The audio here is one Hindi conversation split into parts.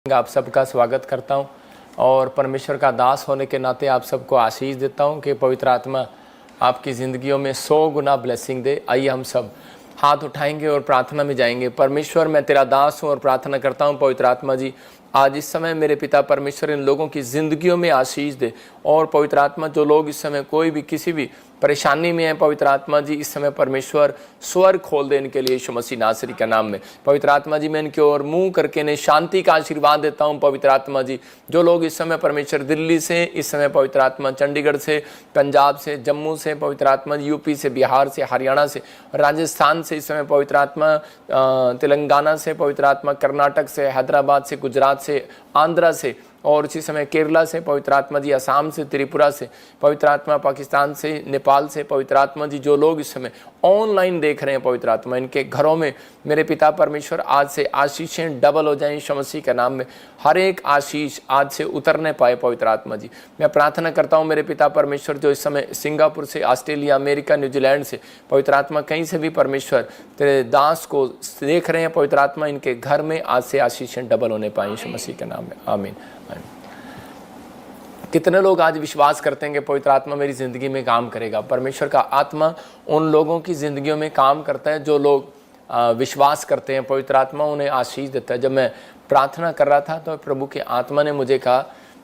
आप सबका स्वागत करता हूं और परमेश्वर का दास होने के नाते आप सबको आशीष देता हूं कि पवित्र आत्मा आपकी ज़िंदगियों में 100 गुना ब्लेसिंग दे। आइए हम सब हाथ उठाएंगे और प्रार्थना में जाएंगे। परमेश्वर, मैं तेरा दास हूं और प्रार्थना करता हूं पवित्र आत्मा जी, आज इस समय मेरे पिता परमेश्वर इन लोगों की ज़िंदगियों में आशीष दे। और पवित्र आत्मा, जो लोग इस समय कोई भी किसी भी परेशानी में है, पवित्र आत्मा जी इस समय परमेश्वर स्वर खोल दे इनके लिए यीशु मसीह नासरी के नाम में। पवित्र आत्मा जी, मैं इनके ओर मुंह करके इन्हें शांति का आशीर्वाद देता हूं। पवित्र आत्मा जी, जो लोग इस समय परमेश्वर दिल्ली से, इस समय पवित्र आत्मा चंडीगढ़ से, पंजाब से, जम्मू से, पवित्र आत्मा यूपी से, बिहार से, हरियाणा से, राजस्थान से, इस समय पवित्र आत्मा तेलंगाना से, पवित्र आत्मा कर्नाटक से, हैदराबाद से, गुजरात से, आंध्रा से, और इसी समय केरला से, पवित्र आत्मा जी असम से, त्रिपुरा से, पवित्र आत्मा पाकिस्तान से, नेपाल से, पवित्र आत्मा जी जो लोग इस समय ऑनलाइन देख रहे हैं, पवित्र आत्मा इनके घरों में मेरे पिता परमेश्वर आज से आशीषें डबल हो जाएं यीशु मसीह के नाम में। हर एक आशीष आज से उतरने पाए पवित्र आत्मा जी। मैं प्रार्थना करता हूं मेरे पिता परमेश्वर, जो इस समय सिंगापुर से, ऑस्ट्रेलिया, अमेरिका, न्यूजीलैंड से, पवित्र आत्मा कहीं से भी परमेश्वर तेरे दास को देख रहे हैं, पवित्र आत्मा इनके घर में आज से आशीषें डबल होने पाए यीशु मसीह के नाम में। आमीन। कितने लोग आज विश्वास करते हैं कि पवित्र आत्मा मेरी ज़िंदगी में काम करेगा? परमेश्वर का आत्मा उन लोगों की ज़िंदगियों में काम करता है जो लोग विश्वास करते हैं। पवित्र आत्मा उन्हें आशीष देता है। जब मैं प्रार्थना कर रहा था तो प्रभु के आत्मा ने मुझे कहा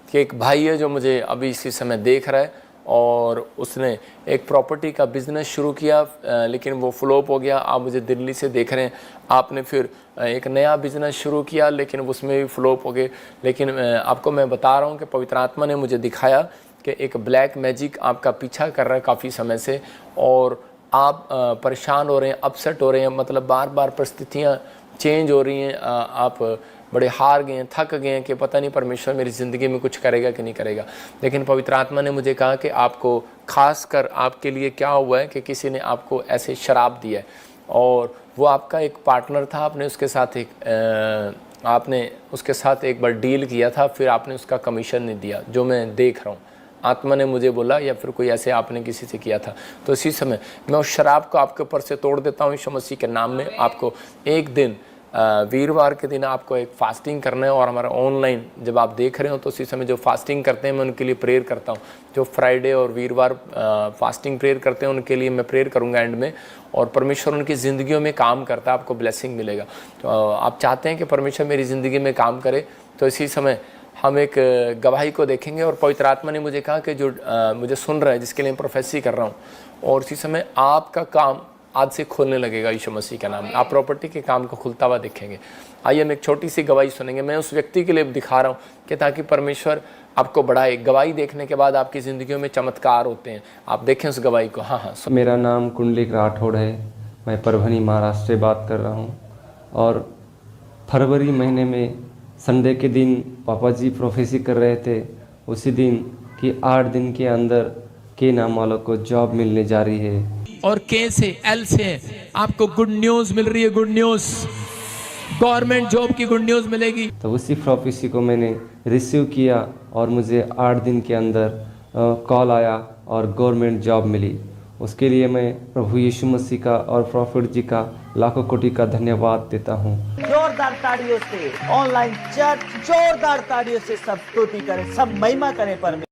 कि एक भाई है जो मुझे अभी इसी समय देख रहा है और उसने एक प्रॉपर्टी का बिज़नेस शुरू किया, लेकिन वो फ्लॉप हो गया। आप मुझे दिल्ली से देख रहे हैं, आपने फिर एक नया बिज़नेस शुरू किया लेकिन उसमें भी फ्लॉप हो गए। लेकिन आपको मैं बता रहा हूँ कि पवित्र आत्मा ने मुझे दिखाया कि एक ब्लैक मैजिक आपका पीछा कर रहा है काफ़ी समय से, और आप परेशान हो रहे हैं, अपसेट हो रहे हैं, मतलब बार बार परिस्थितियाँ चेंज हो रही हैं, आप बड़े हार गए हैं, थक गए हैं कि पता नहीं परमेश्वर मेरी ज़िंदगी में कुछ करेगा कि नहीं करेगा। लेकिन पवित्र आत्मा ने मुझे कहा कि आपको खास कर आपके लिए क्या हुआ है कि किसी ने आपको ऐसे शराब दिया है, और वो आपका एक पार्टनर था, आपने उसके साथ एक बार डील किया था, फिर आपने उसका कमीशन नहीं दिया, जो मैं देख रहा हूँ। आत्मा ने मुझे बोला, या फिर कोई ऐसे आपने किसी से किया था। तो इसी समय मैं उस शराब को आपके ऊपर से तोड़ देता हूँ यीशु मसीह के नाम में। आपको एक दिन वीरवार के दिन आपको एक फास्टिंग करना है, और हमारा ऑनलाइन जब आप देख रहे हो तो उसी समय जो फास्टिंग करते हैं मैं उनके लिए प्रेयर करता हूँ। जो फ्राइडे और वीरवार फास्टिंग प्रेयर करते हैं उनके लिए मैं प्रेयर करूँगा एंड में, और परमेश्वर उनकी ज़िंदगियों में काम करता है, आपको ब्लेसिंग मिलेगा। तो आप चाहते हैं कि परमेश्वर मेरी ज़िंदगी में काम करे, तो इसी समय हम एक गवाही को देखेंगे। और पवित्र आत्मा ने मुझे कहा कि जो मुझे सुन रहा है, जिसके लिए मैं प्रोफेसी कर रहा हूँ, और इसी समय आपका काम आज से खोलने लगेगा यीशु मसीह का नाम। आप प्रॉपर्टी के काम को खुलता हुआ देखेंगे। आइए हम एक छोटी सी गवाही सुनेंगे। मैं उस व्यक्ति के लिए दिखा रहा हूँ कि ताकि परमेश्वर आपको बढ़ाए। गवाही देखने के बाद आपकी ज़िंदगियों में चमत्कार होते हैं। आप देखें उस गवाही को। हाँ। मेरा नाम कुंडलिक राठौड़ है। मैं परभनी महाराष्ट्र से बात कर रहा हूँ, और फरवरी महीने में संडे के दिन पापा जी प्रोफेसी कर रहे थे, उसी दिन कि 8 दिन के अंदर के नाम वालों को जॉब मिलने जा रही है, और के से एल से आपको गुड न्यूज मिल रही है। गुड न्यूज, गवर्नमेंट जॉब की गुड न्यूज मिलेगी। तो उसी प्रोफेसी को मैंने रिसीव किया और मुझे 8 दिन के अंदर कॉल आया और गवर्नमेंट जॉब मिली। उसके लिए मैं प्रभु यीशु मसीह का और प्रॉफिट जी का लाखों कोटि का धन्यवाद देता हूँ। जोरदार ताड़ियों से ऑनलाइन चर्च, जोरदार ताड़ियों से सब स्तुति करें, सब महिमा करें परमेश्वर।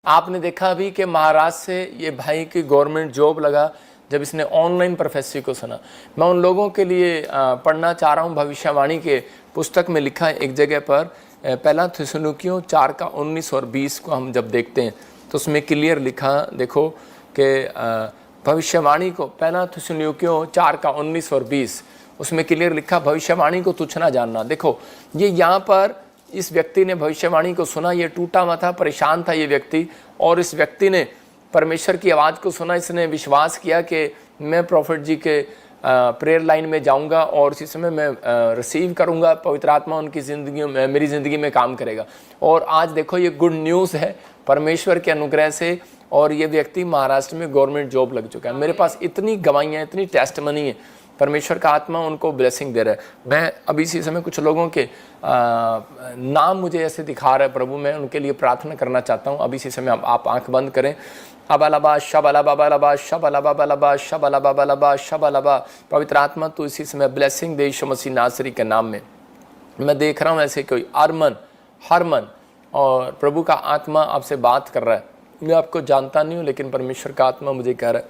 आपने देखा अभी कि महाराष्ट्र से ये भाई की गवर्नमेंट जॉब लगा जब इसने ऑनलाइन प्रोफेसी को सुना। मैं उन लोगों के लिए पढ़ना चाह रहा हूँ। भविष्यवाणी के पुस्तक में लिखा है एक जगह पर, पहला थिस्सलुनीकियों 4 का 19 और 20 को हम जब देखते हैं तो उसमें क्लियर लिखा, देखो कि भविष्यवाणी को, पहला थिस्सलुनीकियों 4 का 19 और 20, उसमें क्लियर लिखा भविष्यवाणी को तुच्छ ना जानना। देखो ये यहाँ पर इस व्यक्ति ने भविष्यवाणी को सुना, ये टूटा हुआ था, परेशान था ये व्यक्ति, और इस व्यक्ति ने परमेश्वर की आवाज़ को सुना। इसने विश्वास किया कि मैं प्रॉफिट जी के प्रेयर लाइन में जाऊंगा और उसी समय मैं रिसीव करूंगा, पवित्र आत्मा उनकी ज़िंदगी में, मेरी ज़िंदगी में काम करेगा। और आज देखो ये गुड न्यूज़ है परमेश्वर के अनुग्रह से, और ये व्यक्ति महाराष्ट्र में गवर्नमेंट जॉब लग चुका है। मेरे पास इतनी गवाहियाँ, इतनी टेस्टमनी है, परमेश्वर का आत्मा उनको ब्लेसिंग दे रहा है। मैं अभी इसी समय कुछ लोगों के नाम मुझे ऐसे दिखा रहा है प्रभु, मैं उनके लिए प्रार्थना करना चाहता हूँ। अभी इसी समय आप आंख बंद करें। अबालबा शबलबा बलबा शबलबा बलबा शबलबा बलबा शबलबा। पवित्र आत्मा तो इसी समय ब्लेसिंग दे यीशु मसीह नासरी के नाम में। मैं देख रहा हूँ ऐसे कोई अरमन, हरमन, और प्रभु का आत्मा आपसे बात कर रहा है। मैं आपको जानता नहीं हूँ, लेकिन परमेश्वर का आत्मा मुझे कह रहा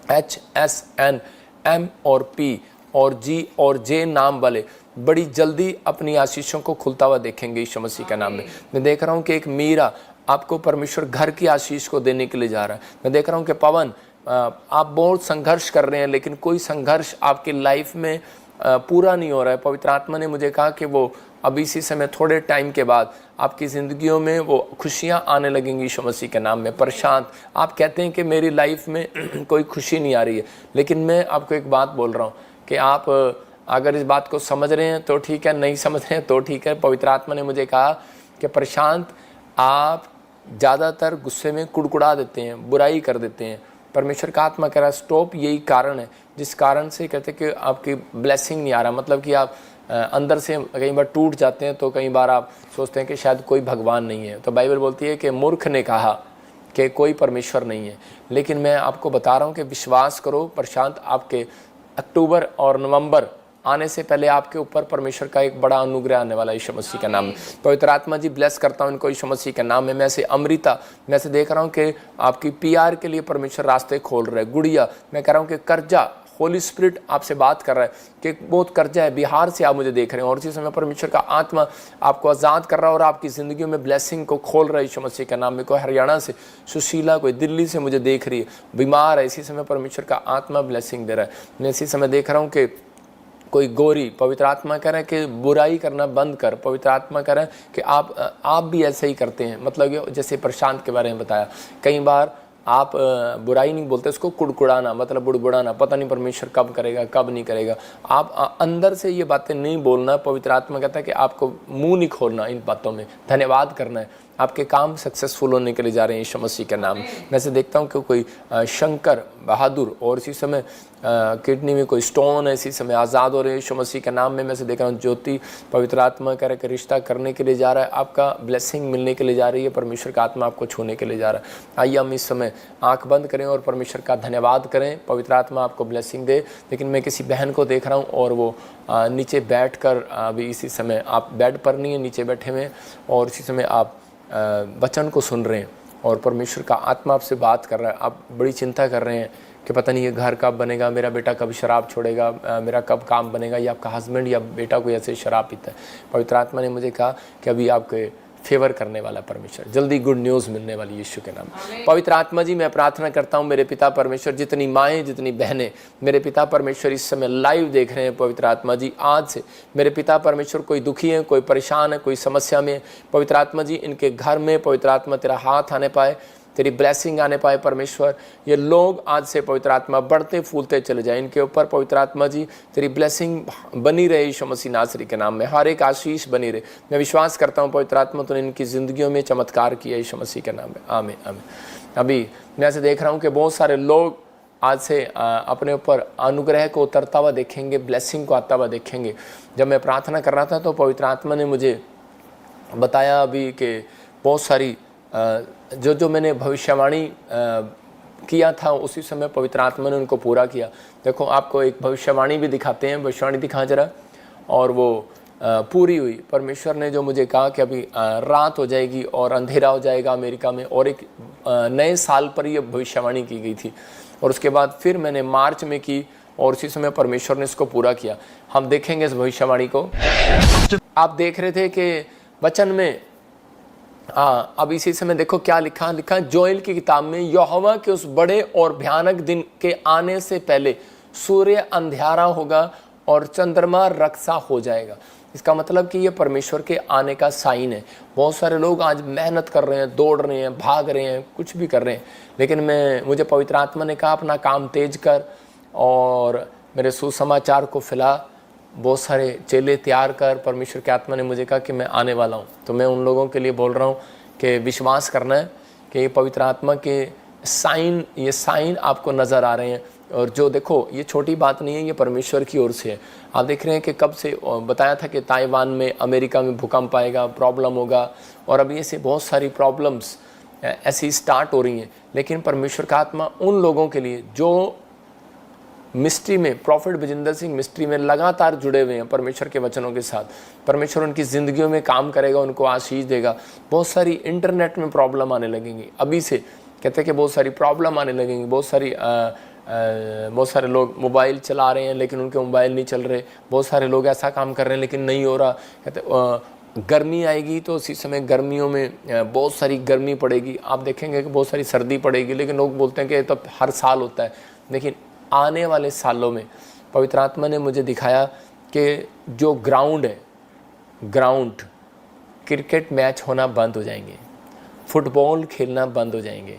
है HSN M और P और G और J नाम वाले बड़ी जल्दी अपनी आशीषों को खुलता हुआ देखेंगे यीशु मसीह के नाम में। मैं देख रहा हूँ कि एक मीरा आपको परमेश्वर घर की आशीष को देने के लिए जा रहा है। मैं देख रहा हूँ कि पवन आप बहुत संघर्ष कर रहे हैं, लेकिन कोई संघर्ष आपकी लाइफ में पूरा नहीं हो रहा है। पवित्र आत्मा ने मुझे कहा कि वो अभी इसी समय थोड़े टाइम के बाद आपकी ज़िंदगियों में वो खुशियाँ आने लगेंगी यीशु मसीह के नाम में। प्रशांत, आप कहते हैं कि मेरी लाइफ में कोई खुशी नहीं आ रही है, लेकिन मैं आपको एक बात बोल रहा हूँ कि आप अगर इस बात को समझ रहे हैं तो ठीक है, नहीं समझ रहे हैं तो ठीक है। पवित्र आत्मा ने मुझे कहा कि प्रशांत, आप ज़्यादातर गुस्से में कुड़कुड़ा देते हैं, बुराई कर देते हैं। परमेश्वर का आत्मा कह रहा है स्टॉप, यही कारण है जिस कारण से कहते हैं कि आपकी ब्लेसिंग नहीं आ रहा। मतलब कि आप अंदर से कई बार टूट जाते हैं, तो कई बार आप सोचते हैं कि शायद कोई भगवान नहीं है। तो बाइबल बोलती है कि मूर्ख ने कहा कि कोई परमेश्वर नहीं है, लेकिन मैं आपको बता रहा हूँ कि विश्वास करो प्रशांत, आपके अक्टूबर और नवंबर आने से पहले आपके ऊपर परमेश्वर का एक बड़ा अनुग्रह आने वाला है यीशु मसीह का नाम में। पवित्र आत्मा जी ब्लेस करता हूँ इनको यीशु मसीह के नाम में। मैं से अमृता, मैं से देख रहा हूँ कि आपकी PR के लिए परमेश्वर रास्ते खोल रहे हैं। गुड़िया, मैं कह रहा हूँ कि कर्जा, होली स्पिरिट आपसे बात कर रहा है कि बहुत कर्जा है। बिहार से आप मुझे देख रहे हैं और इसी समय परमेश्वर का आत्मा आपको आज़ाद कर रहा है और आपकी ज़िंदगी में ब्लेसिंग को खोल रहा है यीशु मसीह के नाम में। कोई हरियाणा से, सुशीला कोई दिल्ली से मुझे देख रही है, बीमार है, इसी समय परमेश्वर का आत्मा ब्लेसिंग दे रहा है। मैं इसी समय देख रहा हूँ कि कोई गोरी, पवित्र आत्मा कह रहा है कि बुराई करना बंद कर। पवित्र आत्मा कह रहा है कि आप भी ऐसे ही करते हैं। मतलब जैसे प्रशांत के बारे में बताया, कई बार आप बुराई नहीं बोलते, उसको कुड़कुड़ाना, मतलब बुड़बुड़ाना, पता नहीं परमेश्वर कब करेगा कब नहीं करेगा। आप अंदर से ये बातें नहीं बोलना। पवित्र आत्मा कहता है कि आपको मुंह नहीं खोलना इन बातों में, धन्यवाद करना है। आपके काम सक्सेसफुल होने के लिए जा रहे हैं यीशु मसीह का नाम। मैं से देखता हूँ कि कोई शंकर बहादुर, और इसी समय किडनी में कोई स्टोन है, इसी समय आज़ाद हो रहे हैं यीशु मसीह के नाम में। मैं से देख रहा हूँ ज्योति, पवित्र आत्मा कह रहा है कि रिश्ता करने के लिए जा रहा है, आपका ब्लेसिंग मिलने के लिए जा रही है, परमेश्वर का आत्मा आपको छूने के लिए जा रहा है। आइए हम इस समय आंख बंद करें और परमेश्वर का धन्यवाद करें। पवित्र आत्मा आपको ब्लेसिंग दे। लेकिन मैं किसी बहन को देख रहा हूँ और वो नीचे बैठ कर, अभी इसी समय आप बेड पर नहीं है, नीचे बैठे हुए हैं और इसी समय आप वचन को सुन रहे हैं और परमेश्वर का आत्मा आपसे बात कर रहा है। आप बड़ी चिंता कर रहे हैं कि पता नहीं ये घर कब बनेगा, मेरा बेटा कब शराब छोड़ेगा, मेरा कब काम बनेगा, या आपका हस्बैंड या बेटा कोई ऐसे शराब पीता है। पवित्र आत्मा ने मुझे कहा कि अभी आपके फेवर करने वाला परमेश्वर, जल्दी गुड न्यूज़ मिलने वाली यीशु के नाम। पवित्र आत्मा जी मैं प्रार्थना करता हूँ मेरे पिता परमेश्वर, जितनी माएँ जितनी बहनें मेरे पिता परमेश्वर इस समय लाइव देख रहे हैं, पवित्र आत्मा जी आज से मेरे पिता परमेश्वर कोई दुखी है, कोई परेशान है, कोई समस्या में, पवित्र आत्मा जी इनके घर में पवित्र आत्मा तेरा हाथ आने पाए, तेरी ब्लेसिंग आने पाए परमेश्वर। ये लोग आज से पवित्र आत्मा बढ़ते फूलते चले जाए इनके ऊपर, पवित्र आत्मा जी तेरी ब्लेसिंग बनी रहे यीशु मसीह नासरी के नाम में, हर एक आशीष बनी रहे। मैं विश्वास करता हूँ पवित्र आत्मा तूने इनकी ज़िंदगियों में चमत्कार किया यीशु मसीह के नाम में, आमीन आमीन। अभी मैं ऐसे देख रहा हूँ कि बहुत सारे लोग आज से अपने ऊपर अनुग्रह को उतरता हुआ देखेंगे, ब्लेसिंग को आता हुआ देखेंगे। जब मैं प्रार्थना कर रहा था तो पवित्र आत्मा ने मुझे बताया अभी कि बहुत सारी जो मैंने भविष्यवाणी किया था उसी समय पवित्र आत्मा ने उनको पूरा किया। देखो आपको एक भविष्यवाणी भी दिखाते हैं, भविष्यवाणी दिखा जरा, और वो पूरी हुई। परमेश्वर ने जो मुझे कहा कि अभी रात हो जाएगी और अंधेरा हो जाएगा अमेरिका में, और एक नए साल पर ये भविष्यवाणी की गई थी, और उसके बाद फिर मैंने मार्च में की और उसी समय परमेश्वर ने इसको पूरा किया। हम देखेंगे इस भविष्यवाणी को। आप देख रहे थे कि वचन में अब इसी समय देखो क्या लिखा जोएल की किताब में, यहोवा के उस बड़े और भयानक दिन के आने से पहले सूर्य अंधियारा होगा और चंद्रमा रक्षा हो जाएगा। इसका मतलब कि ये परमेश्वर के आने का साइन है। बहुत सारे लोग आज मेहनत कर रहे हैं, दौड़ रहे हैं, भाग रहे हैं, कुछ भी कर रहे हैं, लेकिन मुझे पवित्र आत्मा ने कहा अपना काम तेज कर और मेरे सुसमाचार को फैला, बहुत सारे चेले तैयार कर। परमेश्वर की आत्मा ने मुझे कहा कि मैं आने वाला हूँ। तो मैं उन लोगों के लिए बोल रहा हूँ कि विश्वास करना है कि ये पवित्र आत्मा के ये साइन आपको नज़र आ रहे हैं। और जो देखो, ये छोटी बात नहीं है, ये परमेश्वर की ओर से है। आप देख रहे हैं कि कब से बताया था कि ताइवान में, अमेरिका में भूकंप आएगा, प्रॉब्लम होगा, और अभी ऐसे बहुत सारी प्रॉब्लम्स ऐसी स्टार्ट हो रही हैं। लेकिन परमेश्वर का आत्मा उन लोगों के लिए जो मिस्ट्री में, प्रॉफिट विजेंद्र सिंह मिस्ट्री में लगातार जुड़े हुए हैं परमेश्वर के वचनों के साथ, परमेश्वर उनकी ज़िंदगियों में काम करेगा, उनको आशीष देगा। बहुत सारी इंटरनेट में प्रॉब्लम आने लगेंगी, अभी से कहते हैं कि बहुत सारी प्रॉब्लम आने लगेंगी। बहुत सारे लोग मोबाइल चला रहे हैं लेकिन उनके मोबाइल नहीं चल रहे। बहुत सारे लोग ऐसा काम कर रहे हैं लेकिन नहीं हो रहा। कहते गर्मी आएगी तो उसी समय गर्मियों में बहुत सारी गर्मी पड़ेगी। आप देखेंगे कि बहुत सारी सर्दी पड़ेगी, लेकिन लोग बोलते हैं कि तो हर साल होता है। लेकिन आने वाले सालों में पवित्र आत्मा ने मुझे दिखाया कि जो ग्राउंड है, ग्राउंड क्रिकेट मैच होना बंद हो जाएंगे, फुटबॉल खेलना बंद हो जाएंगे।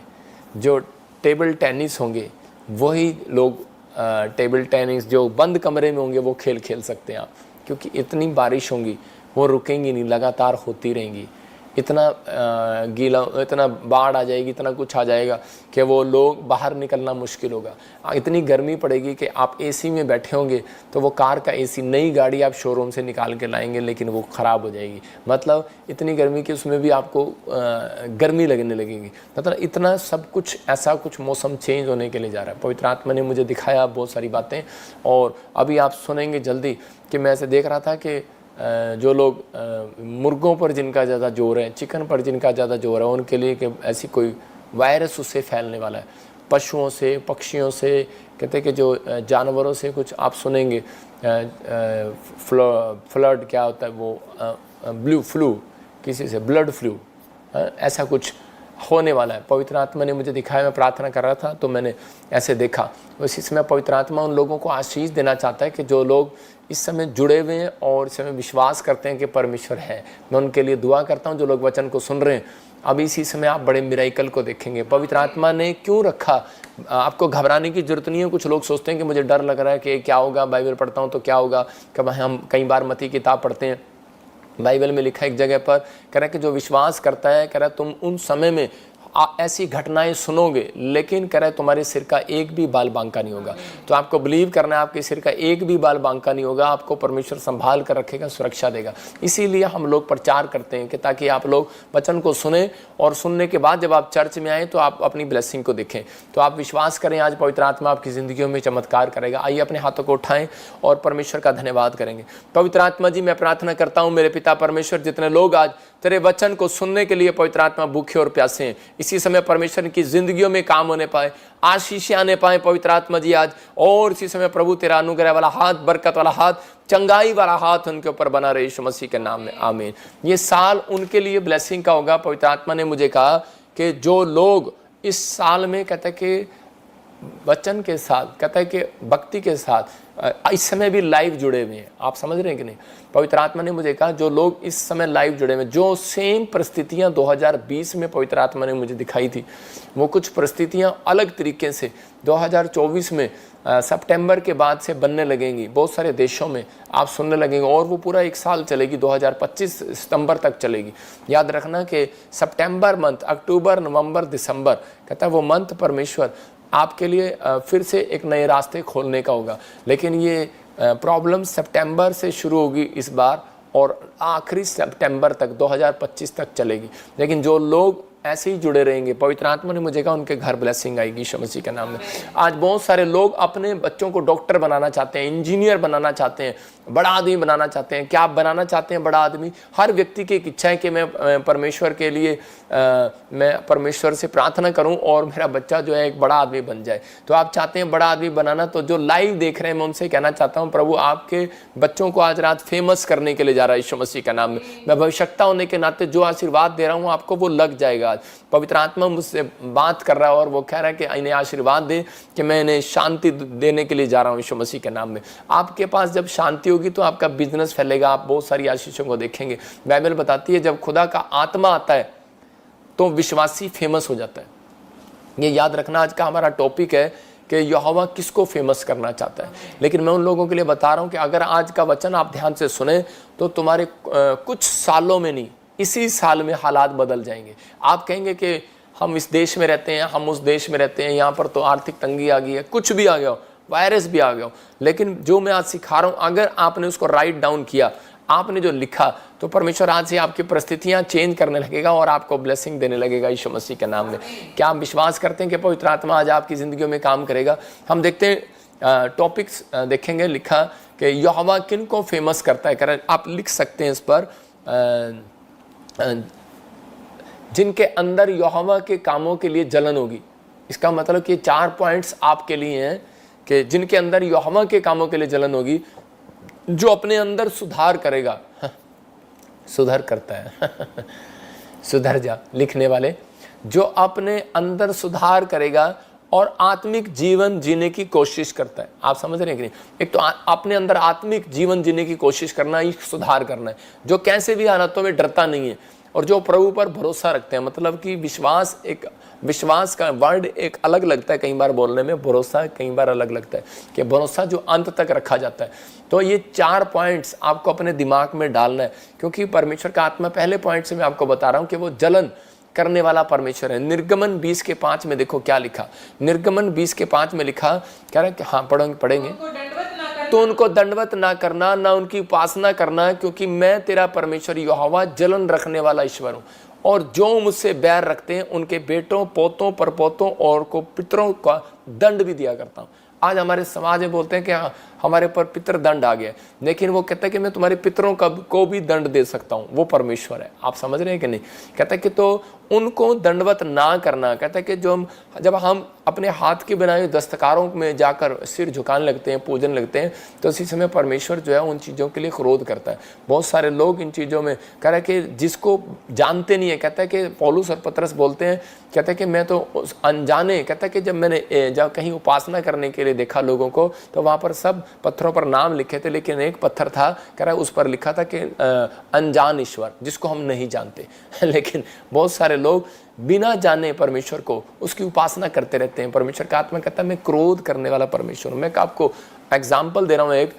जो टेबल टेनिस होंगे वही लोग टेबल टेनिस जो बंद कमरे में होंगे वो खेल सकते हैं आप, क्योंकि इतनी बारिश होंगी, वो रुकेंगी नहीं, लगातार होती रहेंगी। इतना गीला, इतना बाढ़ आ जाएगी, इतना कुछ आ जाएगा कि वो लोग बाहर निकलना मुश्किल होगा। इतनी गर्मी पड़ेगी कि आप एसी में बैठे होंगे तो वो कार का एसी, नई गाड़ी आप शोरूम से निकाल के लाएंगे लेकिन वो ख़राब हो जाएगी। मतलब इतनी गर्मी कि उसमें भी आपको गर्मी लगने लगेगी। मतलब इतना सब कुछ, ऐसा कुछ मौसम चेंज होने के लिए जा रहा है। पवित्र आत्मा ने मुझे दिखाया बहुत सारी बातें, और अभी आप सुनेंगे जल्दी कि मैं ऐसे देख रहा था कि जो लोग मुर्गों पर जिनका ज़्यादा जोर है, चिकन पर जिनका ज़्यादा जोर है, उनके लिए कि ऐसी कोई वायरस उससे फैलने वाला है। पशुओं से, पक्षियों से, कहते हैं कि जो जानवरों से कुछ आप सुनेंगे, फ्लड क्या होता है वो, फ्लू, किसी से ब्लड फ्लू, ऐसा कुछ होने वाला है। पवित्र आत्मा ने मुझे दिखाया, मैं प्रार्थना कर रहा था तो मैंने ऐसे देखा। इसी समय पवित्र आत्मा उन लोगों को आशीष देना चाहता है कि जो लोग इस समय जुड़े हुए हैं और इस समय विश्वास करते हैं कि परमेश्वर है। मैं उनके लिए दुआ करता हूं जो लोग वचन को सुन रहे हैं। अब इसी समय आप बड़े मिराइकल को देखेंगे। पवित्र आत्मा ने क्यों रखा, आपको घबराने की जरूरत नहीं है। कुछ लोग सोचते हैं कि मुझे डर लग रहा है कि क्या होगा, बाइबल पढ़ता हूँ तो क्या होगा। कब हम कई बार मत्ती किताब पढ़ते हैं, बाइबल में लिखा है एक जगह पर, कह रहा है कि जो विश्वास करता है, कह रहा है तुम उन समय में ऐसी घटनाएं सुनोगे, लेकिन कह रहा है तुम्हारे सिर का एक भी बाल बांका नहीं होगा। तो आपको बिलीव करना है, आपके सिर का एक भी बाल बांका नहीं होगा। आपको परमेश्वर संभाल कर रखेगा, सुरक्षा देगा। इसीलिए हम लोग प्रचार करते हैं कि ताकि आप लोग वचन को सुने, और सुनने के बाद जब आप चर्च में आए तो आप अपनी ब्लेसिंग को देखें। तो आप विश्वास करें, आज पवित्र आत्मा आपकी ज़िंदगियों में चमत्कार करेगा। आइए अपने हाथों को उठाएं और परमेश्वर का धन्यवाद करेंगे। पवित्र आत्मा जी, मैं प्रार्थना करता हूँ मेरे पिता परमेश्वर, जितने लोग आज तेरे वचन को सुनने के लिए पवित्र आत्मा भूखे और प्यासे हैं, इसी समय परमेश्वर की जिंदगियों में काम होने पाए, आशीष आने पाए पवित्र आत्मा जी आज। और इसी समय प्रभु तेरा अनुग्रह वाला हाथ, बरकत वाला हाथ, चंगाई वाला हाथ उनके ऊपर बना रहे, यीशु मसीह के नाम में, आमीन। ये साल उनके लिए ब्लेसिंग का होगा। पवित्र आत्मा ने मुझे कहा कि जो लोग इस साल में, कहते हैं कि वचन के साथ, कहता है कि भक्ति के साथ इस समय भी लाइव जुड़े हुए हैं। आप समझ रहे हैं कि नहीं? पवित्र आत्मा ने मुझे कहा जो लोग इस समय लाइव जुड़े हुए हैं, जो सेम परिस्थितियां 2020 में पवित्र आत्मा ने मुझे दिखाई थी, वो कुछ परिस्थितियां अलग तरीके से 2024 में सितंबर के बाद से बनने लगेंगी। बहुत सारे देशों में आप सुनने लगेंगे, और वो पूरा एक साल चलेगी, 2025 सितंबर तक चलेगी। याद रखना कि सितंबर मंथ, अक्टूबर, नवंबर, दिसंबर, कहता है वो मंथ परमेश्वर आपके लिए फिर से एक नए रास्ते खोलने का होगा। लेकिन ये प्रॉब्लम सितंबर से शुरू होगी इस बार, और आखिरी सितंबर तक 2025 तक चलेगी। लेकिन जो लोग ऐसे ही जुड़े रहेंगे, पवित्र आत्मा ने मुझे कहा उनके घर ब्लेसिंग आएगी यीशु मसीह के नाम में। आज बहुत सारे लोग अपने बच्चों को डॉक्टर बनाना चाहते हैं, इंजीनियर बनाना चाहते हैं, बड़ा आदमी बनाना चाहते हैं। क्या आप बनाना चाहते हैं बड़ा आदमी? हर व्यक्ति की एक इच्छा है कि मैं परमेश्वर के लिए मैं परमेश्वर से प्रार्थना करूं और मेरा बच्चा जो है एक बड़ा आदमी बन जाए। तो आप चाहते हैं बड़ा आदमी बनाना, तो जो लाइव देख रहे हैं मैं उनसे कहना चाहता हूं, प्रभु आपके बच्चों को आज रात फेमस करने के लिए जा रहा है यीशु मसीह का नाम में। मैं भविष्यता होने के नाते जो आशीर्वाद दे रहा हूं आपको, वो लग जाएगा। पवित्र आत्मा मुझसे बात कर रहा है और वो कह रहा है कि इन्हें आशीर्वाद दे कि मैं इन्हें शांति देने के लिए जा रहा हूँ यीशु मसीह के नाम में। आपके पास जब शांति होगी तो आपका बिजनेस फैलेगा, आप बहुत सारी आशीषों को देखेंगे। बाइबल बताती है जब खुदा का आत्मा आता है तो विश्वासी फेमस हो जाता है। ये याद रखना, आज का हमारा टॉपिक है कि यहोवा किसको फेमस करना चाहता है। लेकिन मैं उन लोगों के लिए बता रहा हूँ कि अगर आज का वचन आप ध्यान से सुने तो तुम्हारे कुछ सालों में नहीं, इसी साल में हालात बदल जाएंगे। आप कहेंगे कि हम इस देश में रहते हैं, हम उस देश में रहते हैं, यहाँ पर तो आर्थिक तंगी आ गई है, कुछ भी आ गया हो, वायरस भी आ गया हो, लेकिन जो मैं आज सिखा रहा हूँ अगर आपने उसको राइट डाउन किया, आपने जो लिखा, तो परमेश्वर आज से आपकी परिस्थितियां चेंज करने लगेगा और आपको ब्लेसिंग देने लगेगा यीशु मसीह के नाम में। क्या आप विश्वास करते हैं कि पवित्र आत्मा आज आपकी जिंदगियों में काम करेगा? हम देखते हैं टॉपिक्स देखेंगे, लिखा कि यहोवा किन को फेमस करता है। आप लिख सकते हैं इस पर, जिनके अंदर यहोवा के कामों के लिए जलन होगी। इसका मतलब कि 4 पॉइंट्स आपके लिए हैं कि जिनके अंदर यहोवा के कामों के लिए जलन होगी, जो अपने अंदर सुधार करेगा। सुधार करता है सुधर जा, लिखने वाले, जो अपने अंदर सुधार करेगा और आत्मिक जीवन जीने की कोशिश करता है। आप समझ रहे हैं कि नहीं? एक तो अपने अंदर आत्मिक जीवन जीने की कोशिश करना, एक सुधार करना है, जो कैसे भी हालातों में डरता नहीं है और जो प्रभु पर भरोसा रखते हैं। मतलब कि विश्वास का वर्ड एक अलग लगता है कई बार बोलने में, भरोसा कई बार अलग लगता है, कि भरोसा जो अंत तक रखा जाता है। तो ये 4 पॉइंट्स आपको अपने दिमाग में डालना है, क्योंकि परमेश्वर का आत्मा, पहले पॉइंट से मैं आपको बता रहा हूं कि वो जलन करने वाला परमेश्वर है। निर्गमन 20:5 में देखो क्या लिखा। निर्गमन 20:5 में लिखा, कह रहा है कि हाँ पढ़ेंगे, तो उनको दंडवत ना करना, ना उनकी उपासना करना, क्योंकि मैं तेरा परमेश्वर यहोवा जलन रखने वाला ईश्वर हूँ, और जो मुझसे बैर रखते हैं उनके बेटों, पोतों, परपोतों और को पितरों का दंड भी दिया करता हूँ। आज हमारे समाज में बोलते हैं कि हाँ हमारे पर पितर दंड आ गया, लेकिन वो कहता है कि मैं तुम्हारे पितरों को भी दंड दे सकता हूँ। वो परमेश्वर है। आप समझ रहे हैं कि नहीं? कहता है कि तो उनको दंडवत ना करना। कहता है कि जब हम अपने हाथ की बनाई हुई दस्तकारों में जाकर सिर झुकाने लगते हैं, पूजन लगते हैं, तो इसी समय परमेश्वर जो है उन चीज़ों के लिए क्रोध करता है। बहुत सारे लोग इन चीज़ों में कह रहे हैं कि जिसको जानते नहीं है। कहता है कि पौलुस और पतरस बोलते हैं, कहता है कि मैं तो अनजाने, कहता है कि जब कहीं उपासना करने के लिए देखा लोगों को, तो वहाँ पर सब पत्थरों पर नाम लिखे थे, लेकिन एक पत्थर था, कह रहा है उस पर लिखा था कि अनजान ईश्वर, जिसको हम नहीं जानते। लेकिन बहुत सारे लोग बिना जाने परमेश्वर को उसकी उपासना करते रहते हैं। परमेश्वर का आत्मा कहता है मैं क्रोध करने वाला परमेश्वर हूँ। मैं आपको एग्जाम्पल दे रहा हूँ एक,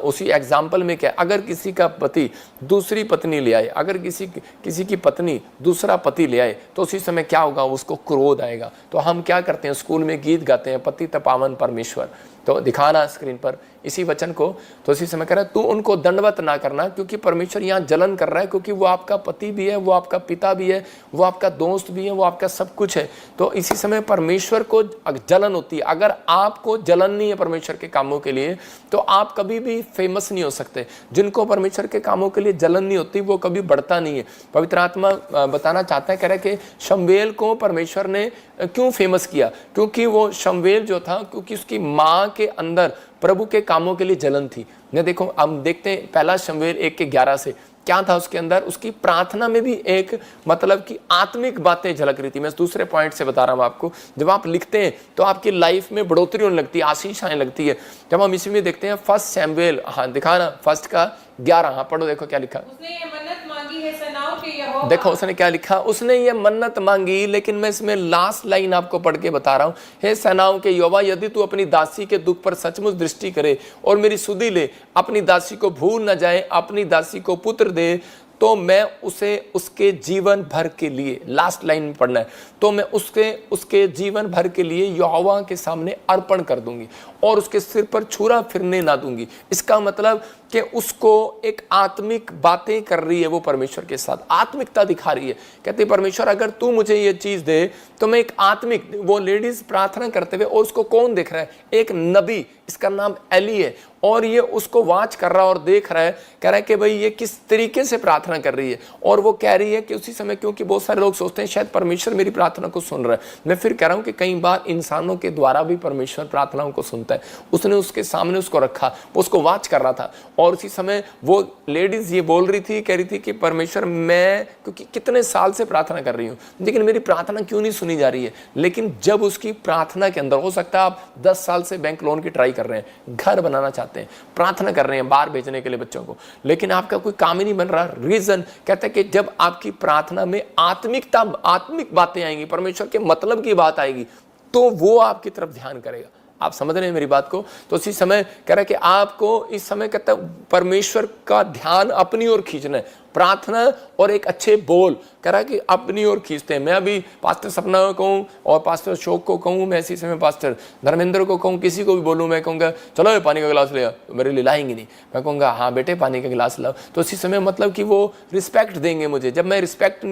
उसी एग्जाम्पल में क्या, अगर किसी का पति दूसरी पत्नी ले आए, अगर किसी की पत्नी दूसरा पति ले आए, तो उसी समय क्या होगा? उसको क्रोध आएगा। तो हम क्या करते हैं? स्कूल में गीत गाते हैं, पति तपावन परमेश्वर। तो दिखाना स्क्रीन पर इसी वचन को। तो इसी समय कह रहा है तू उनको दंडवत ना करना, क्योंकि परमेश्वर यहाँ जलन कर रहा है, क्योंकि वो आपका पति भी है, वो आपका पिता भी है, वो आपका दोस्त भी है, वो आपका सब कुछ है। तो इसी समय परमेश्वर को जलन होती है। अगर आपको जलन नहीं है परमेश्वर के कामों के लिए, तो आप कभी भी फेमस नहीं हो सकते। जिनको परमेश्वर के कामों के लिए जलन नहीं होती, वो कभी बढ़ता नहीं है। पवित्र आत्मा बताना चाहता है, कह रहा है कि शमूएल को परमेश्वर ने क्यों फेमस किया? क्योंकि वो शमूएल जो था, क्योंकि उसकी माँ के अंदर प्रभु के कामों के लिए जलन थी। ने देखो, हम देखते हैं पहला शमूएल 1:11 से क्या था उसके अंदर। उसकी प्रार्थना में भी एक मतलब कि आत्मिक बातें झलक रही थी। मैं दूसरे पॉइंट से बता रहा हूं आपको। जब आप लिखते हैं तो आपकी लाइफ में बढ़ोतरी होने लगती है, आशीष आने लगती है। जब हम इसी में देखते हैं 1 शमूएल, हाँ दिखाना 1:11, हाँ पढ़ो, देखो क्या लिखा। उसने ये मन्नत मांगी है सेनाओं के यहोवा। देखो उसने क्या लिखा, उसने ये मन्नत मांगी, लेकिन मैं इसमें लास्ट लाइन आपको पढ़ के बता रहा हूं। हे सेनाओं के यहोवा, यदि तू अपनी दासी के दुख पर सचमुच दृष्टि करे और मेरी सुधि ले, अपनी दासी को भूल न जाए, अपनी दासी को पुत्र दे, तो मैं उसे उसके जीवन भर के लिए, लास्ट लाइन में पढ़ना है, तो मैं उसके जीवन भर के लिए यहोवा के सामने अर्पण कर दूंगी और उसके सिर पर छुरा फिरने ना दूंगी। इसका मतलब कि उसको एक आत्मिक बातें कर रही है वो परमेश्वर के साथ, आत्मिकता दिखा रही है। कहते परमेश्वर अगर तू मुझे ये चीज दे तो मैं एक आत्मिक, वो लेडीज प्रार्थना करते हुए, और उसको कौन देख रहा है? एक नबी, इसका नाम एली है, और ये उसको वाच कर रहा है और देख रहा है, कह रहा है कि भाई ये किस तरीके से प्रार्थना कर रही है। और वो कह रही है कि उसी समय, क्योंकि बहुत सारे लोग सोचते हैं शायद परमेश्वर मेरी प्रार्थना को सुन रहा है। मैं फिर कह रहा हूं कि कई बार इंसानों के द्वारा भी परमेश्वर प्रार्थनाओं को सुनता है। उसने उसके सामने उसको रखा, वो उसको वाच कर रहा था, और उसी समय वो लेडीज ये बोल रही थी, कह रही थी कि परमेश्वर मैं क्योंकि कितने साल से प्रार्थना कर रही हूँ, लेकिन मेरी प्रार्थना क्यों नहीं सुनी जा रही है। लेकिन जब उसकी प्रार्थना के अंदर, हो सकता है आप 10 साल से बैंक लोन की ट्राई कर रहे हैं, घर बनाना चाहते हैं, प्रार्थना कर रहे हैं बाहर भेजने के लिए बच्चों को, लेकिन आपका कोई काम ही नहीं बन रहा। रीजन कहता है कि जब आपकी प्रार्थना में आत्मिक बातें आएंगी, परमेश्वर के मतलब की बात आएगी, तो वो आपकी तरफ ध्यान करेगा। आप समझ रहे हैं मेरी बात को? तो उसी समय कह रहा है कि आपको इस समय कहता है परमेश्वर का ध्यान अपनी ओर खींचना है, प्रार्थना और एक अच्छे बोल कह रहा है कि अपनी ओर खींचते हैं। मैं अभी पास्टर सपना को कहूँ और पास्टर अशोक को कहूँ, मैं इसी समय पास्टर धर्मेंद्र को कहूँ, किसी को भी बोलूँ, मैं कहूँगा चलो ये पानी का गिलास ले आओ, तो मेरे लिए लाएंगे नहीं। मैं कहूँगा हाँ बेटे पानी का गिलास लाओ, तो उसी समय मतलब कि वो रिस्पेक्ट देंगे मुझे। जब मैं रिस्पेक्ट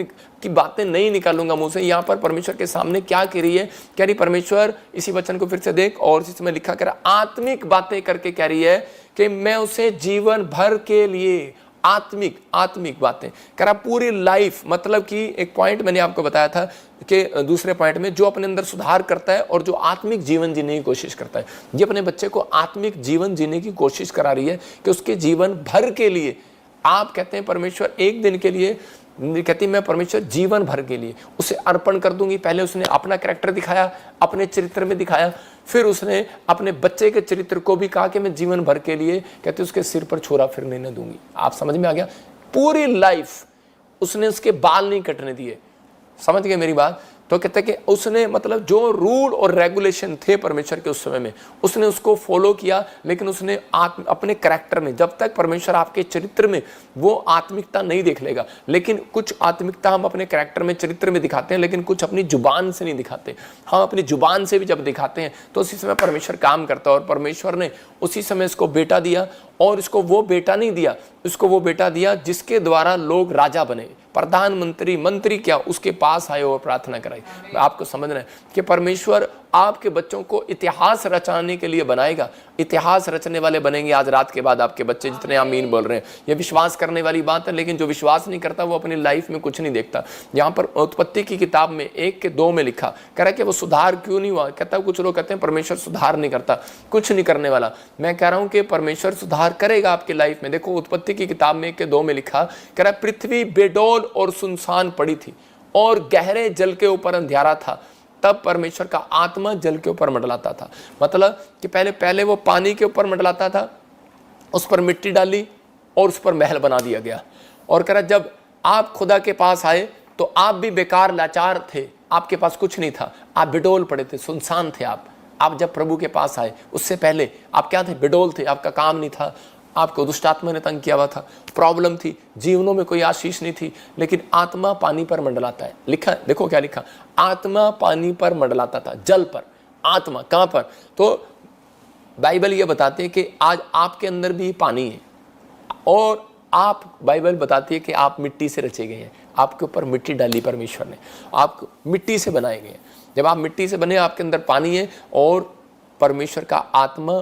की बातें नहीं निकालूंगा मुँह से, यहाँ पर परमेश्वर के सामने क्या कह रही है, कह रही परमेश्वर इसी वचन को फिर से देख, और इसी समय लिखा कह रहा आत्मिक बातें करके कह रही है कि मैं उसे जीवन भर के लिए आत्मिक बातें कह रहा, पूरी लाइफ। मतलब कि एक पॉइंट मैंने आपको बताया था कि दूसरे पॉइंट में जो अपने अंदर सुधार करता है और जो आत्मिक जीवन जीने की कोशिश करता है, ये अपने बच्चे को आत्मिक जीवन जीने की कोशिश करा रही है कि उसके जीवन भर के लिए। आप कहते हैं परमेश्वर एक दिन के लिए, कहती मैं परमेश्वर जीवन भर के लिए उसे अर्पण कर दूंगी। पहले उसने अपना कैरेक्टर दिखाया, अपने चरित्र में दिखाया, फिर उसने अपने बच्चे के चरित्र को भी कहा कि मैं जीवन भर के लिए कहते उसके सिर पर छुरा फिरने न दूंगी। आप समझ में आ गया? पूरी लाइफ उसने उसके बाल नहीं कटने दिए। समझ गए मेरी बात? तो कहते हैं कि उसने मतलब जो रूल और रेगुलेशन थे परमेश्वर के उस समय में उसने उसको फॉलो किया, लेकिन उसने अपने करैक्टर में, जब तक परमेश्वर आपके चरित्र में वो आत्मिकता नहीं देख लेगा, लेकिन कुछ आत्मिकता हम अपने करैक्टर में चरित्र में दिखाते हैं, लेकिन कुछ अपनी जुबान से नहीं दिखाते। हम अपनी जुबान से भी जब दिखाते हैं तो उसी समय परमेश्वर काम करता है। और परमेश्वर ने उसी समय इसको बेटा दिया, और इसको वो बेटा नहीं दिया, इसको वो बेटा दिया जिसके द्वारा लोग राजा बने, प्रधानमंत्री, मंत्री क्या उसके पास आए और प्रार्थना कराई। आपको समझना है कि परमेश्वर आपके बच्चों को इतिहास रचाने के लिए बनाएगा। इतिहास रचने वाले बनेंगे आज रात के बाद आपके बच्चे, जितने आमीन बोल रहे हैं। ये विश्वास करने वाली बात है, लेकिन जो विश्वास नहीं करता वो अपनी लाइफ में कुछ नहीं देखता। यहाँ पर उत्पत्ति की किताब में 1:2 में लिखा कह रहा है कि वो सुधार क्यों नहीं हुआ। कहता कुछ लोग कहते हैं परमेश्वर सुधार नहीं करता, कुछ नहीं करने वाला। मैं कह रहा हूं कि परमेश्वर सुधार करेगा आपकी लाइफ में। देखो उत्पत्ति की किताब में 1:2 में लिखा कह रहा है पृथ्वी बेडौल और सुनसान पड़ी थी और गहरे जल के ऊपर अंधियारा था, तब परमेश्वर का आत्मा जल के ऊपर मंडलाता था। मतलब कि पहले वो पानी के ऊपर मंडलाता था, उस पर मिट्टी डाली और उस पर महल बना दिया गया। और कह रहा जब आप खुदा के पास आए तो आप भी बेकार लाचार थे, आपके पास कुछ नहीं था, आप बेडौल पड़े थे, सुनसान थे। आप जब प्रभु के पास आए उससे पहले आप क्या थे? बेडौल थे, आपका काम नहीं था, आपको दुष्ट आत्मा ने तंग किया हुआ था, प्रॉब्लम थी, जीवनों में कोई आशीष नहीं थी। लेकिन आत्मा पानी पर मंडलाता है। लिखा, देखो क्या लिखा, आत्मा पानी पर मंडलाता था, जल पर। आत्मा कहां पर? तो बाइबल ये बताती है कि आज आपके अंदर भी पानी है, और आप, बाइबल बताती है कि आप मिट्टी से रचे गए हैं। आपके ऊपर मिट्टी डाली परमेश्वर ने, आप मिट्टी से बनाए गए हैं। जब आप मिट्टी से बने, आपके अंदर पानी है, और परमेश्वर का आत्मा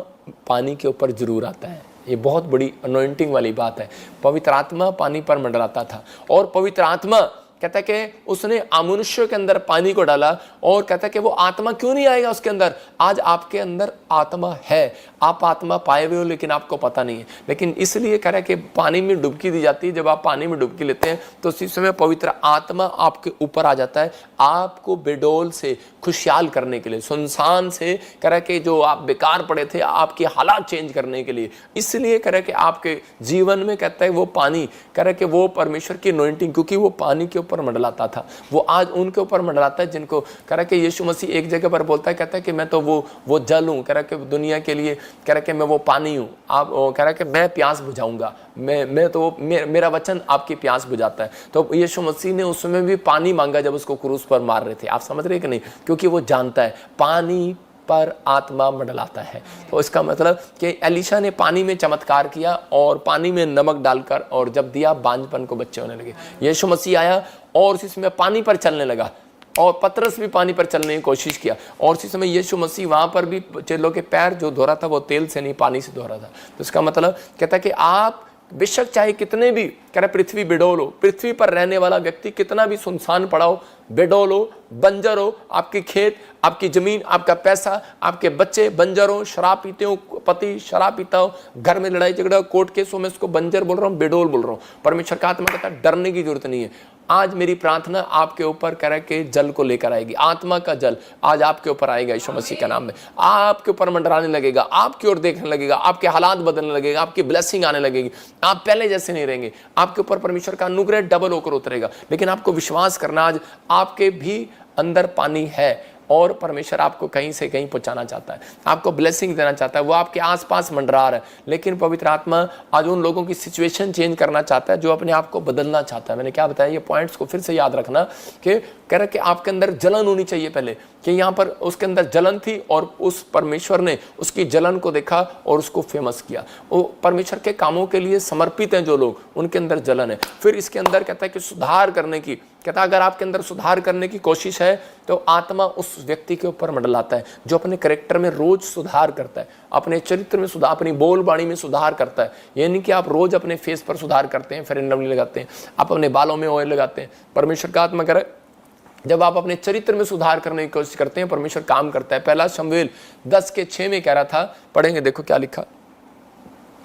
पानी के ऊपर जरूर आता है। ये बहुत बड़ी अनॉइंटिंग वाली बात है। पवित्र आत्मा पानी पर मंडराता था, और पवित्र आत्मा कहता है कि उसने मनुष्य के अंदर पानी को डाला, और कहता है कि वो आत्मा क्यों नहीं आएगा उसके अंदर? आज आपके अंदर आत्मा है, आप आत्मा पाए हुए हो, लेकिन आपको पता नहीं है। लेकिन इसलिए कह रहा है कि पानी में डुबकी दी जाती है। जब आप पानी में डुबकी लेते हैं तो उसी समय पवित्र आत्मा आपके ऊपर आ जाता है, आपको बेडौल से खुशहाल करने के लिए, सुनसान से कह रहा है कि जो आप बेकार पड़े थे, आपके हालात चेंज करने के लिए। इसलिए कह रहा है कि आपके जीवन में कहता है वो पानी, कह रहा है कि वो परमेश्वर की अनॉइंटिंग, क्योंकि वो पानी के ऊपर मंडलाता था, वो आज उनके ऊपर मंडलाता है जिनको, कह रहा है कि यीशु मसीह एक जगह पर बोलता है, कहता है कि मैं तो वो जल हूं, कह रहा है कि दुनिया के लिए, कह रहा है कि मैं वो पानी हूं। आप कह रहा है कि मैं प्यास बुझाऊंगा, मैं तो मेरा वचन आपकी प्यास बुझाता है। तो यीशु मसीह ने उस समय भी पानी मांगा जब उसको क्रूस पर मार रहे थे। आप समझ रहे कि नहीं? क्योंकि वो जानता है पानी पर आत्मा मंडलाता है। तो इसका मतलब कि एलीशा ने पानी में चमत्कार किया और पानी में नमक डालकर, और जब दिया बांझपन को बच्चे होने लगे। यीशु मसीह आया और उसी समय पानी पर चलने लगा, और पतरस भी पानी पर चलने की कोशिश किया, और उसी समय यीशु मसीह वहां पर भी चेलों के पैर जो धो रहा था वो तेल से नहीं पानी से धो रहा था। तो इसका मतलब कहता है कि आप बेशक चाहे कितने भी, कह रहे पृथ्वी बेडौल हो, पृथ्वी पर रहने वाला व्यक्ति कितना भी सुनसान पड़ा हो, बेडौल हो, बंजर हो, आपकी खेत, आपकी जमीन, आपका पैसा, आपके बच्चे बंजर हो, शराब पीते हो, पति शराब पीता हो, घर में लड़ाई झगड़ा हो, कोर्ट केस हो, मैं इसको बंजर बोल रहा हूँ, बेडौल बोल रहा हूँ। परमेश्वर का आत्मा कहता है डरने की जरूरत नहीं है। आज मेरी प्रार्थना आपके ऊपर कह रहा है कि जल को लेकर आएगी, आत्मा का जल आज आपके ऊपर आएगा यीशु मसीह के नाम में। आपके ऊपर मंडराने लगेगा, आपकी ओर देखने लगेगा, आपके हालात बदलने लगेगा, आपकी ब्लेसिंग आने लगेगी, आप पहले जैसे नहीं रहेंगे, आपके ऊपर परमेश्वर का अनुग्रह डबल होकर उतरेगा। लेकिन आपको विश्वास करना, आज आपके भी अंदर पानी है, और परमेश्वर आपको कहीं से कहीं पहुंचाना चाहता है, आपको ब्लेसिंग देना चाहता है। वो आपके आसपास मंडरा रहा है, लेकिन पवित्र आत्मा आज उन लोगों की सिचुएशन चेंज करना चाहता है जो अपने आप को बदलना चाहता है। मैंने क्या बताया, ये पॉइंट्स को फिर से याद रखना कि कह रहा कि आपके अंदर जलन होनी चाहिए पहले, कि यहाँ पर उसके अंदर जलन थी और उस परमेश्वर ने उसकी जलन को देखा और उसको फेमस किया। वो परमेश्वर के कामों के लिए समर्पित हैं जो लोग, उनके अंदर जलन है। फिर इसके अंदर कहता है कि सुधार करने की, कहता है अगर आपके अंदर सुधार करने की कोशिश है तो आत्मा उस व्यक्ति के ऊपर मंडलाता है जो अपने कैरेक्टर में रोज सुधार करता है, अपने चरित्र में सुधार, अपनी बोलबाणी में सुधार करता है। ये नहीं कि आप रोज अपने फेस पर सुधार करते हैं, फेयर एंड लवली लगाते हैं, आप अपने बालों में ऑयल लगाते हैं। परमेश्वर का आत्मा करे जब आप अपने चरित्र में सुधार करने की कोशिश करते हैं, परमेश्वर काम करता है। पहला शमूएल 10:6 में कह रहा था, पढ़ेंगे, देखो क्या लिखा।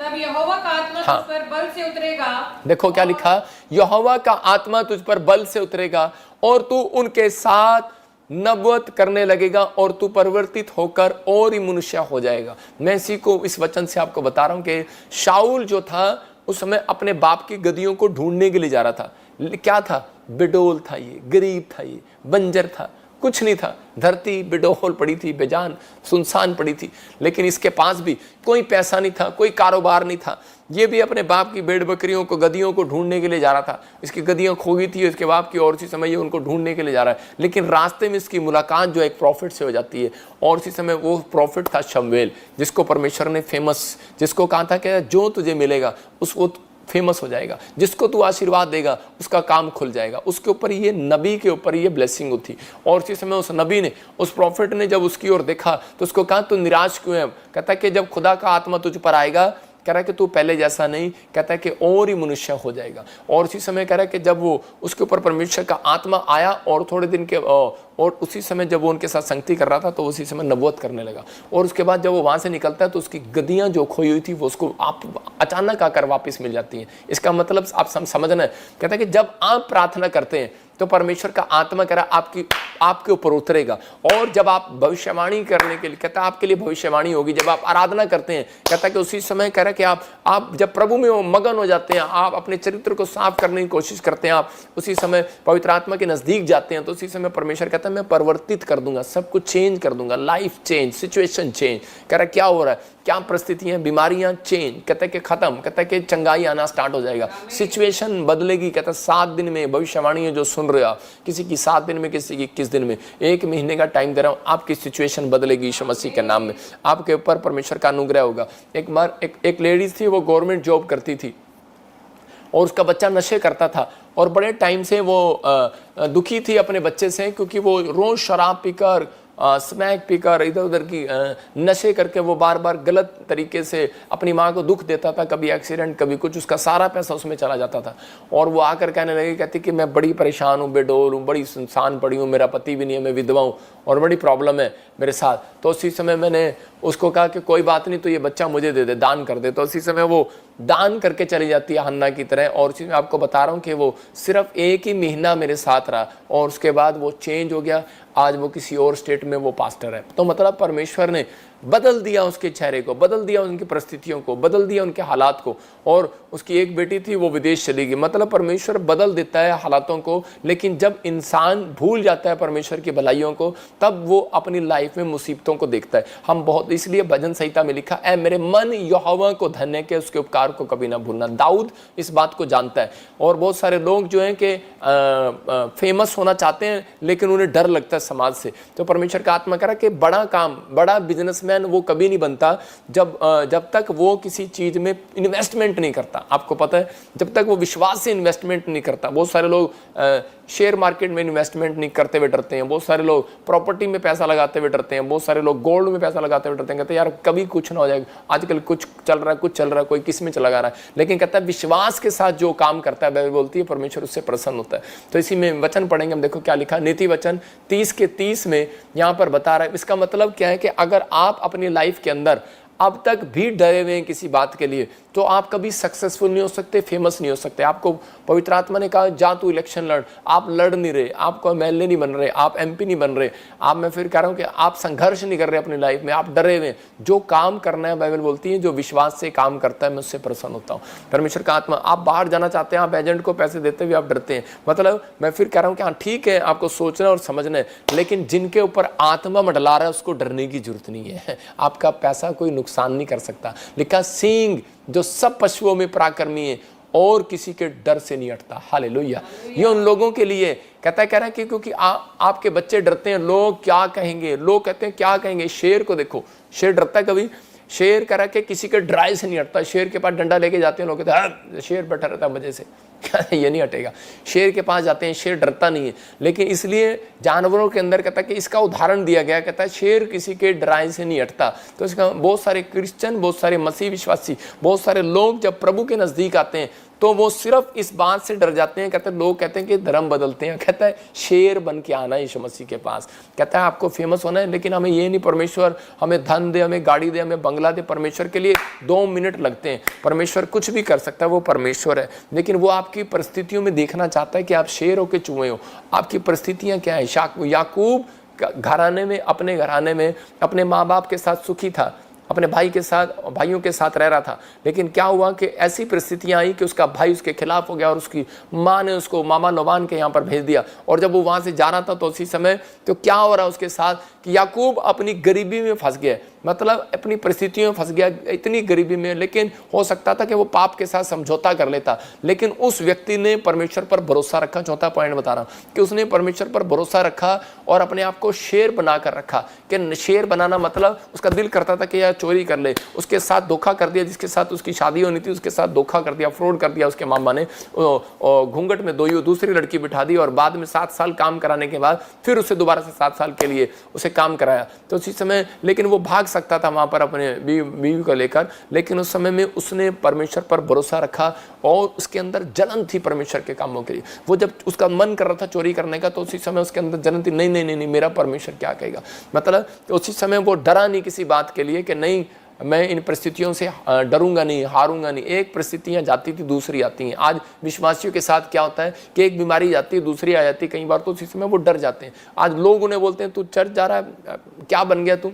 तब यहोवा का आत्मा तुझ पर बल से उतरेगा। देखो क्या लिखा, यहोवा का आत्मा तुझ पर बल से उतरेगा और तू उनके साथ नबूवत करने लगेगा और तू परिवर्तित होकर और ही मनुष्य हो जाएगा। मैं इसी को इस वचन से आपको बता रहा हूं कि शाऊल जो था उस समय अपने बाप की गद्दियों को ढूंढने के लिए जा रहा था। क्या था, बिडोल था, ये गरीब था, ये बंजर था, कुछ नहीं था, धरती बिडोल पड़ी थी, बेजान सुनसान पड़ी थी। लेकिन इसके पास भी कोई पैसा नहीं था, कोई कारोबार नहीं था। ये भी अपने बाप की भेड़ बकरियों को, गद्दियों को ढूंढने के लिए जा रहा था। इसकी गद्दियां खो गई थी इसके बाप की और उसी समय ये उनको ढूंढने के लिए जा रहा है। लेकिन रास्ते में इसकी मुलाकात जो एक प्रॉफिट से हो जाती है और उसी समय वो प्रॉफिट था शमूएल, जिसको परमेश्वर ने फेमस, जिसको कहा था कि जो तुझे मिलेगा उसको फेमस हो जाएगा, जिसको तू आशीर्वाद देगा उसका काम खुल जाएगा। उसके ऊपर ये नबी के ऊपर ये ब्लेसिंग होती। और उसी समय उस नबी ने, उस प्रॉफिट ने जब उसकी ओर देखा तो उसको कहा तू निराश क्यों है। कहता कि जब खुदा का आत्मा तुझ पर आएगा, कह रहा है कि तू पहले जैसा नहीं, कहता है कि और ही मनुष्य हो जाएगा। और उसी समय कह रहा है कि जब वो उसके ऊपर परमेश्वर का आत्मा आया और थोड़े दिन के और उसी समय जब वो उनके साथ संगति कर रहा था तो उसी समय नबूवत करने लगा। और उसके बाद जब वो वहाँ से निकलता है तो उसकी गद्दियाँ जो खोई हुई थी वो उसको आप अचानक आकर वापस मिल जाती हैं। इसका मतलब आप समझना है, कहता है कि जब आप प्रार्थना करते हैं तो परमेश्वर का आत्मा कह रहा आपके ऊपर उतरेगा। और जब आप भविष्यवाणी करने के लिए, कहता है आपके लिए भविष्यवाणी होगी। जब आप आराधना करते हैं, कहता है कि उसी समय कह रहा है कि आप जब प्रभु में मगन हो जाते हैं, आप अपने चरित्र को साफ करने की कोशिश करते हैं, आप उसी समय पवित्र आत्मा के नजदीक जाते हैं, तो उसी समय परमेश्वर कहता है मैं परिवर्तित कर दूंगा, सब कुछ चेंज कर दूंगा, लाइफ चेंज, सिचुएशन चेंज। कह रहा है क्या हो रहा है, क्या परिस्थितियां, बीमारियां चेंज, कहता है कि खत्म, कहता है कि चंगाई आना स्टार्ट हो जाएगा, सिचुएशन बदलेगी। कहता है 7 दिन में, भविष्यवाणी जो सुन रहे हो आप, किसी की 7 दिन में, किसी की 21 दिन में, 1 महीने का टाइम दे रहा हूं, आपकी सिचुएशन बदलेगी यीशु मसीह के नाम में। आपके ऊपर परमेश्वर का अनुग्रह होगा। एक बार एक लेडीज थी, वो गवर्नमेंट जॉब करती थी और उसका बच्चा नशे करता था और बड़े टाइम से वो दुखी थी अपने बच्चे से, क्योंकि वो रोज शराब पीकर, स्मैक पीकर, इधर उधर की नशे करके वो बार बार गलत तरीके से अपनी माँ को दुख देता था, कभी एक्सीडेंट, कभी कुछ, उसका सारा पैसा उसमें चला जाता था। और वो आकर कहने लगी, कहती कि मैं बड़ी परेशान हूँ, बेडोल हूँ, बड़ी सुनसान पड़ी हूँ, मेरा पति भी नहीं है, मैं विधवा हूँ और बड़ी प्रॉब्लम है मेरे साथ। तो उसी समय मैंने उसको कहा कि कोई बात नहीं, तो ये बच्चा मुझे दे दे, दान कर दे। तो उसी समय वो दान करके चली जाती है हन्ना की तरह। और उसी में आपको बता रहा हूँ कि वो सिर्फ 1 ही महीना मेरे साथ रहा और उसके बाद वो चेंज हो गया। आज वो किसी और स्टेट में वो पास्टर है। तो मतलब परमेश्वर ने बदल दिया उसके चेहरे को, बदल दिया उनकी परिस्थितियों को, बदल दिया उनके हालात को। और उसकी एक बेटी थी, वो विदेश चली गई। मतलब परमेश्वर बदल देता है हालातों को, लेकिन जब इंसान भूल जाता है परमेश्वर की भलाइयों को, तब वो अपनी लाइफ में मुसीबतों को देखता है। हम बहुत, इसलिए भजन संहिता में लिखा, ऐ मेरे मन यहोवा को धन्य के, उसके उपकार को कभी ना भूलना। दाऊद इस बात को जानता है। और बहुत सारे लोग जो हैं कि फेमस होना चाहते हैं लेकिन उन्हें डर लगता है समाज से। तो परमेश्वर का आत्मा कह रहा कि बड़ा काम, बड़ा बिजनेसमैन वो कभी नहीं बनता जब तक वो किसी चीज में इन्वेस्टमेंट नहीं करता। आपको पता है, जब तक वो विश्वास से इन्वेस्टमेंट नहीं करता। बहुत सारे लोग शेयर मार्केट में इन्वेस्टमेंट नहीं करते हुए डरते हैं, बहुत सारे लोग प्रॉपर्टी में पैसा लगाते हुए डरते हैं, बहुत सारे लोग गोल्ड में पैसा लगाते हुए डरते हैं, कहते हैं यार कभी कुछ ना हो जाएगा, आजकल कुछ चल रहा है, कोई किस में चला रहा है। लेकिन कहता है विश्वास के साथ जो काम करता है, बाइबल बोलती है परमेश्वर उससे प्रसन्न होता है। तो इसी में वचन पढ़ेंगे हम, देखो क्या लिखा, नीति वचन 30 के 30 में यहाँ पर बता रहा है। इसका मतलब क्या है कि अगर आप अपनी लाइफ के अंदर अब तक भी डरे हुए हैं किसी बात के लिए, तो आप कभी सक्सेसफुल नहीं हो सकते, फेमस नहीं हो सकते। आपको पवित्र आत्मा ने कहा जा तू इलेक्शन लड़, आप लड़ नहीं रहे, आपको एमएलए नहीं बन रहे, आप एमपी नहीं बन रहे, आप, मैं फिर कह रहा हूँ कि आप संघर्ष नहीं कर रहे अपनी लाइफ में, आप डरे हुए। जो काम करना है, बाइबल बोलती है जो विश्वास से काम करता है मैं उससे प्रसन्न होता हूँ। परमेश्वर का आत्मा, आप बाहर जाना चाहते हैं, आप एजेंट को पैसे देते हुए आप डरते हैं, मतलब मैं फिर कह रहा हूँ कि हाँ ठीक है आपको सोचना और समझना है, लेकिन जिनके ऊपर आत्मा मंडला रहा है उसको डरने की जरूरत नहीं है। आपका पैसा कोई नुकसान नहीं कर सकता। लिखा सिंह जो सब पशुओं में पराक्रमी है और किसी के डर से नहीं हटता। हालेलुया। ये उन लोगों के लिए कह रहा है कि क्योंकि आपके बच्चे डरते हैं, लोग क्या कहेंगे, लोग कहते हैं क्या कहेंगे। शेर को देखो, शेर डरता है कभी? शेर कह रहा है कि किसी के ड्राई से नहीं हटता। शेर के पास डंडा लेके जाते हैं लोग, कहते हैं शेर बैठा रहता है मजे से, ये नहीं हटेगा। शेर के पास जाते हैं, शेर डरता नहीं है, लेकिन इसलिए जानवरों के अंदर कहता है कि इसका उदाहरण दिया गया, कहता है शेर किसी के डराई से नहीं हटता। तो इसका बहुत सारे क्रिश्चियन, बहुत सारे मसीह विश्वासी, बहुत सारे लोग जब प्रभु के नज़दीक आते हैं तो वो सिर्फ इस बात से डर जाते हैं। कहते हैं, लोग कहते हैं कि धर्म बदलते हैं, कहता है शेर बन के आना है यीशु मसीह के पास। कहता है आपको फेमस होना है, लेकिन हमें ये नहीं परमेश्वर हमें धन दे, हमें गाड़ी दे, हमें बंगला दे। परमेश्वर के लिए 2 मिनट लगते हैं। परमेश्वर कुछ भी कर सकता है, वो परमेश्वर है, लेकिन वो आपकी परिस्थितियों में देखना चाहता है कि आप शेर हो के चूहे हो। आपकी परिस्थितियाँ क्या है? याकूब घराने में, अपने घराने में अपने माँ बाप के साथ सुखी था, अपने भाइयों के साथ रह रहा था, लेकिन क्या हुआ कि ऐसी परिस्थितियां आई कि उसका भाई उसके खिलाफ हो गया और उसकी माँ ने उसको मामा लोबान के यहाँ पर भेज दिया। और जब वो वहाँ से जा रहा था तो उसी समय तो क्या हो रहा उसके साथ कि याकूब अपनी गरीबी में फंस गया, मतलब अपनी परिस्थितियों में फंस गया, इतनी गरीबी में। लेकिन हो सकता था कि वो पाप के साथ समझौता कर लेता, लेकिन उस व्यक्ति ने परमेश्वर पर भरोसा रखा। चौथा पॉइंट बता रहा हूँ कि उसने परमेश्वर पर भरोसा रखा और अपने आप को शेर बना कर रखा। कि शेर बनाना मतलब उसका दिल करता था कि यार चोरी कर ले, उसके साथ धोखा कर दिया, जिसके साथ उसकी शादी होनी थी उसके साथ धोखा कर दिया, फ्रॉड कर दिया उसके मामा ने, घूंघट में दूसरी लड़की बिठा दी और बाद में 7 साल काम कराने के बाद फिर उसे दोबारा से 7 साल के लिए उसे काम कराया। तो उसी समय, लेकिन वो भाग सकता था वहाँ पर अपने बीवी को लेकर, लेकिन उस समय में उसने परमेश्वर पर भरोसा रखा और उसके अंदर जलन थी परमेश्वर के कामों के लिए। वो जब उसका मन कर रहा था चोरी करने का तो उसी समय उसके अंदर जलन थी, नहीं मेरा परमेश्वर क्या कहेगा। मतलब उसी समय वो डरा नहीं किसी बात के लिए कि नहीं मैं इन परिस्थितियों से डरूंगा नहीं, हारूंगा नहीं। एक परिस्थितियां जाती थी दूसरी आती हैं। आज विश्वासियों के साथ क्या होता है कि एक बीमारी जाती है दूसरी आ जाती है, कई बार तो उसी समय वो डर जाते हैं। आज लोग उन्हें बोलते हैं तू चर्च जा रहा है, क्या बन गया तू,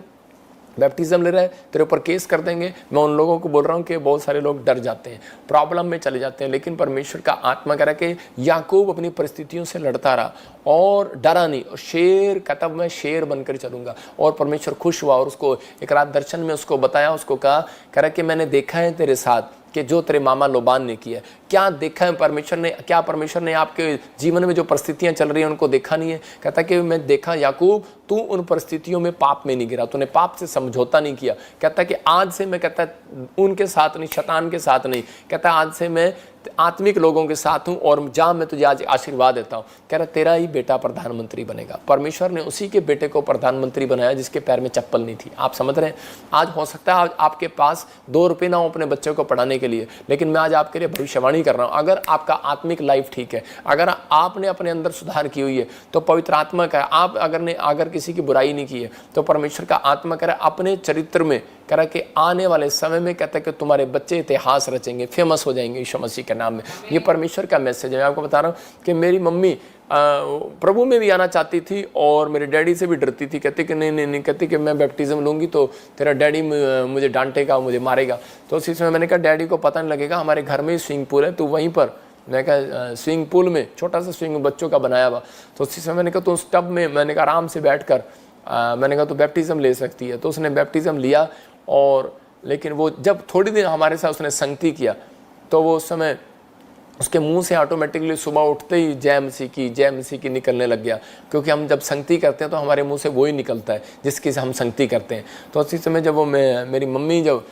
बैप्टिज्म ले रहा है, तेरे ऊपर केस कर देंगे। मैं उन लोगों को बोल रहा हूँ कि बहुत सारे लोग डर जाते हैं, प्रॉब्लम में चले जाते हैं, लेकिन परमेश्वर का आत्मा कह रहा है कि याकूब अपनी परिस्थितियों से लड़ता रहा और डरा नहीं। और शेर कहता मैं शेर बनकर चलूंगा। और परमेश्वर खुश हुआ और उसको एक रात दर्शन में उसको बताया, उसको कह रहा कि मैंने देखा है तेरे साथ कि जो तेरे मामा लोबान ने किया। क्या देखा है परमेश्वर ने? क्या परमेश्वर ने आपके जीवन में जो परिस्थितियां चल रही हैं उनको देखा नहीं है? कहता कि मैं देखा याकूब, तू उन परिस्थितियों में पाप में नहीं गिरा, तूने पाप से समझौता नहीं किया। कहता कि आज से मैं, कहता उनके साथ नहीं, शैतान के साथ नहीं, कहता आज से मैं आत्मिक लोगों के साथ हूं और जहां मैं तुझे आज आशीर्वाद देता हूं। कह रहा तेरा ही बेटा प्रधानमंत्री बनेगा। परमेश्वर ने उसी के बेटे को प्रधानमंत्री बनाया जिसके पैर में चप्पल नहीं थी। आप समझ रहे हैं? आज हो सकता है आज आपके पास 2 रुपये ना हो अपने बच्चों को पढ़ाने के लिए, लेकिन मैं आज आपके लिए भविष्यवाणी कर रहा हूं, अगर आपका आत्मिक लाइफ ठीक है, अगर आपने अपने अंदर सुधार की हुई है तो पवित्र आत्मा का, आप अगर किसी की बुराई नहीं की है तो परमेश्वर का आत्मा कह रहा है अपने चरित्र में, कह रहा कि आने वाले समय में कहता है कि तुम्हारे बच्चे इतिहास रचेंगे, फेमस हो जाएंगे यीशु मसीह के नाम में। ये परमेश्वर का मैसेज है। मैं आपको बता रहा हूँ कि मेरी मम्मी प्रभु में भी आना चाहती थी और मेरे डैडी से भी डरती थी। कहते कि नहीं, कहते कि मैं बैप्टिज्म लूँगी तो तेरा डैडी मुझे डांटेगा, मुझे मारेगा। तो उसी समय मैंने कहा डैडी को पता नहीं लगेगा, हमारे घर में ही स्विमिंग पूल है, तो वहीं पर, मैं कहा स्विमिंग पूल में छोटा सा स्विमिंग बच्चों का बनाया हुआ, तो उसी समय मैंने कहा तो उस टब में, मैंने कहा आराम से बैठ कर मैंने कहा तो बैप्टिज्म ले सकती है। तो उसने बैप्टिज्म लिया और लेकिन वो जब थोड़ी देर हमारे साथ उसने संगति किया तो वो उस समय उसके मुंह से ऑटोमेटिकली सुबह उठते ही जय मसीह की निकलने लग गया, क्योंकि हम जब संगति करते हैं तो हमारे मुंह से वो ही निकलता है जिसकी से हम संगति करते हैं। तो उसी समय जब वो मेरी मम्मी जब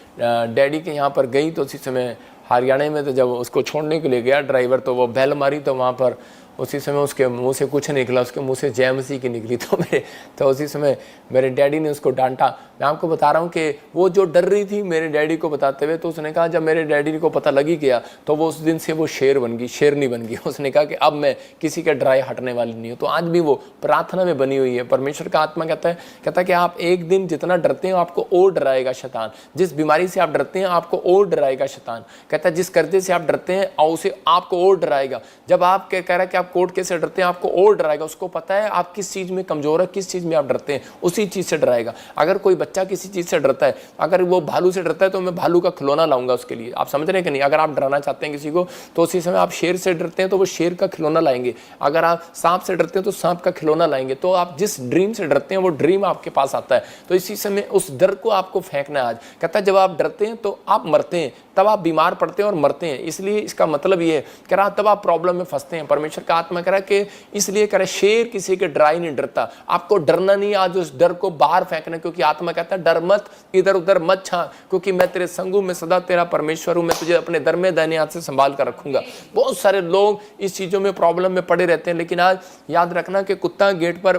डैडी के यहाँ पर गई तो उसी समय हरियाणा में, तो जब उसको छोड़ने के लिए गया ड्राइवर, तो वो बेल मारी तो वहाँ पर उसी समय उसके मुंह से कुछ निकला, उसके मुंह से जय मसीह की निकली। तो उसी समय मेरे डैडी ने उसको डांटा। मैं आपको बता रहा हूँ कि वो जो डर रही थी मेरे डैडी को बताते हुए, तो उसने कहा जब मेरे डैडी को पता लग ही गया तो वो उस दिन से वो शेर बन गई, शेरनी बन गई। उसने कहा कि अब मैं किसी के डराए हटने वाली नहीं हूँ। तो आज भी वो प्रार्थना में बनी हुई है। परमेश्वर का आत्मा कहता है कि आप एक दिन जितना डरते हैं आपको और डराएगा शैतान। जिस बीमारी से आप डरते हैं आपको और डराएगा शैतान। कहता है जिस कर्जे से आप डरते हैं और उसे आपको और डराएगा। जब आप कह रहा है कि आप कोर्ट केस से डरते हैं आपको और डराएगा। उसको पता है आप किस चीज में कमजोर है, किस चीज में आप डरते हैं, उसी चीज से डराएगा। अगर कोई बच्चा किसी चीज से डरता है, अगर वो भालू से डरता है तो मैं भालू का खिलौना लाऊंगा उसके लिए। आप समझ रहे हैं कि नहीं? अगर आप डराना चाहते हैं किसी को तो उसी समय आप शेर से डरते हैं तो वो शेर का खिलौना लाएंगे। अगर आप सांप से डरते हैं तो सांप का खिलौना लाएंगे। तो आप जिस ड्रीम से डरते हैं वो ड्रीम आपके पास आता है। तो इसी समय उस डर को आपको फेंकना है आज। कहता है जब आप डरते हैं तो आप मरते हैं, तब आप बीमार पड़ते हैं और मरते हैं। इसलिए इसका मतलब ये है कह रहा तब आप प्रॉब्लम में फंसते हैं। परमेश्वर का आत्मा कह रहा है कि इसलिए कह रहा शेर किसी के डराई नहीं डरता। आपको डरना नहीं, आज उस डर को बाहर फेंकना, क्योंकि आत्मा कहता है डर मत, इधर उधर मत छा, क्योंकि मैं तेरे संग हूं, मैं सदा तेरा परमेश्वर हूं, मैं तुझे अपने दर में दाहिने हाथ से संभाल कर रखूंगा। बहुत सारे लोग इस चीजों में प्रॉब्लम में पड़े रहते हैं, लेकिन आज याद रखना कि कुत्ता गेट पर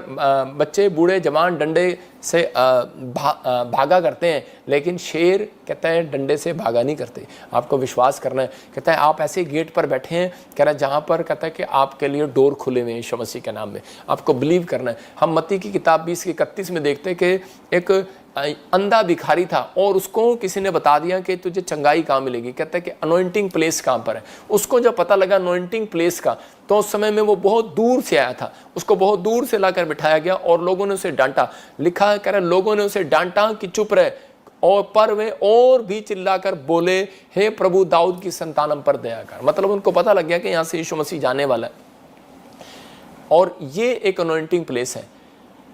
बच्चे बूढ़े जवान डंडे से भागा करते हैं, लेकिन शेर कहता है डंडे से भागा नहीं करते। आपको विश्वास करना है। कहता है आप ऐसे गेट पर बैठे हैं, कह रहा है जहां पर कहता है कि आपके लिए डोर खुले हुए हैं यीशु मसीह के नाम में। आपको बिलीव करना है। हम मत्ती की किताब 20:31 में देखते हैं कि एक अंधा भिखारी था और उसको किसी ने बता दिया कि तुझे चंगाई कहाँ मिलेगी। कहता है कि अनॉइंटिंग प्लेस कहाँ पर है। उसको जब पता लगा अनॉइंटिंग प्लेस का, तो उस समय में वो बहुत दूर से आया था, उसको बहुत दूर से लाकर बिठाया गया और लोगों ने उसे डांटा। लिखा कह रहा लोगों ने उसे डांटा कि चुप रहे, और पर वे और भी चिल्लाकर बोले हे प्रभु दाऊद की संतान हम पर दया कर। मतलब उनको पता लग गया कि यहाँ से यीशु मसीह जाने वाला है और ये एक अनॉइंटिंग प्लेस है।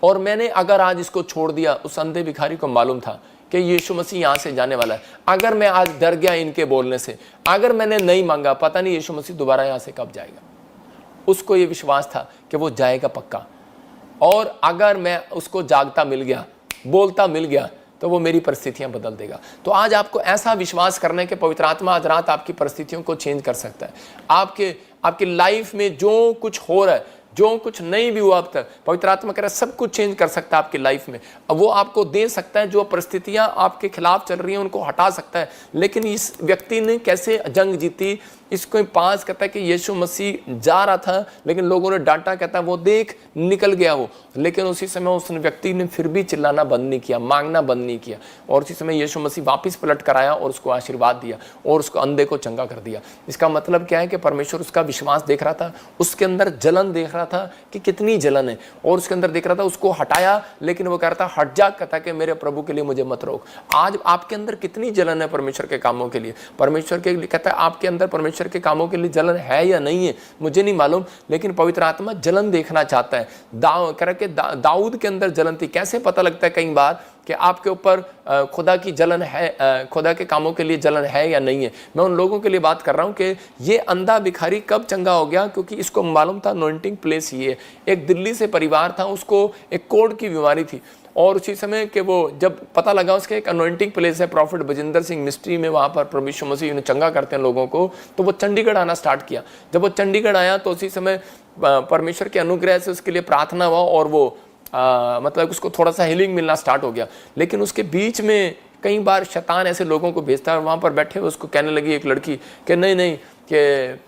और मैंने अगर आज इसको छोड़ दिया, उस अंधे भिखारी को मालूम था कि यीशु मसीह यहाँ से जाने वाला है। अगर मैं आज डर गया इनके बोलने से, अगर मैंने नहीं मांगा, पता नहीं यीशु मसीह दोबारा यहाँ से कब जाएगा। उसको ये विश्वास था कि वो जाएगा पक्का। और अगर मैं उसको जागता मिल गया, बोलता मिल गया, तो वो मेरी परिस्थितियां बदल देगा। तो आज आपको ऐसा विश्वास करना है कि पवित्र आत्मा आज रात आपकी परिस्थितियों को चेंज कर सकता है। आपकी लाइफ में जो कुछ हो रहा है, जो कुछ नहीं भी हुआ अब तक, पवित्र आत्मा कह रहा है सब कुछ चेंज कर सकता है आपकी लाइफ में। अब वो आपको दे सकता है, जो परिस्थितियां आपके खिलाफ चल रही हैं उनको हटा सकता है। लेकिन इस व्यक्ति ने कैसे जंग जीती, इसको 5 कहता है कि यीशु मसीह जा रहा था लेकिन लोगों ने डांटा। कहता है वो देख निकल गया वो, लेकिन उसी समय उस व्यक्ति ने फिर भी चिल्लाना बंद नहीं किया, मांगना बंद नहीं किया। और उसी समय यीशु मसीह वापस पलट कर आया और उसको आशीर्वाद दिया और उसको अंधे को चंगा कर दिया। इसका मतलब क्या है कि परमेश्वर उसका विश्वास देख रहा था, उसके अंदर जलन देख रहा था कि कितनी जलन है, और उसके अंदर देख रहा था, उसको हटाया। लेकिन वो कह रहा था हट जा, कहता कि मेरे प्रभु के लिए मुझे मत रोक। आज आपके अंदर कितनी जलन है परमेश्वर के कामों के लिए? परमेश्वर के लिए कहता है आपके अंदर परमेश्वर के कामों के लिए जलन है या नहीं है मुझे नहीं मालूम, लेकिन पवित्र आत्मा जलन देखना चाहता है। दाऊद के अंदर जलन थी। कैसे पता लगता है कई बार कि आपके ऊपर खुदा की जलन है, खुदा के कामों के लिए जलन है या नहीं है? मैं उन लोगों के लिए बात कर रहा हूं कि ये अंधा भिखारी कब चंगा हो गया, क्योंकि इसको मालूम था अनॉइंटिंग प्लेस ये। एक दिल्ली से परिवार था, उसको एक कोढ़ की बीमारी थी, और उसी समय के वो जब पता लगा उसके एक अनॉइंटिंग प्लेस है, प्रॉफिट बजिंदर सिंह मिस्ट्री में, वहाँ पर प्रभु यीशु मसीह ने चंगा करते हैं लोगों को, तो वो चंडीगढ़ आना स्टार्ट किया। जब वो चंडीगढ़ आया तो उसी समय परमेश्वर के अनुग्रह से उसके लिए प्रार्थना हुआ और वो मतलब उसको थोड़ा सा हीलिंग मिलना स्टार्ट हो गया। लेकिन उसके बीच में कई बार शैतान ऐसे लोगों को भेजता है, वहाँ पर बैठे हुए उसको कहने लगी एक लड़की कि नहीं कि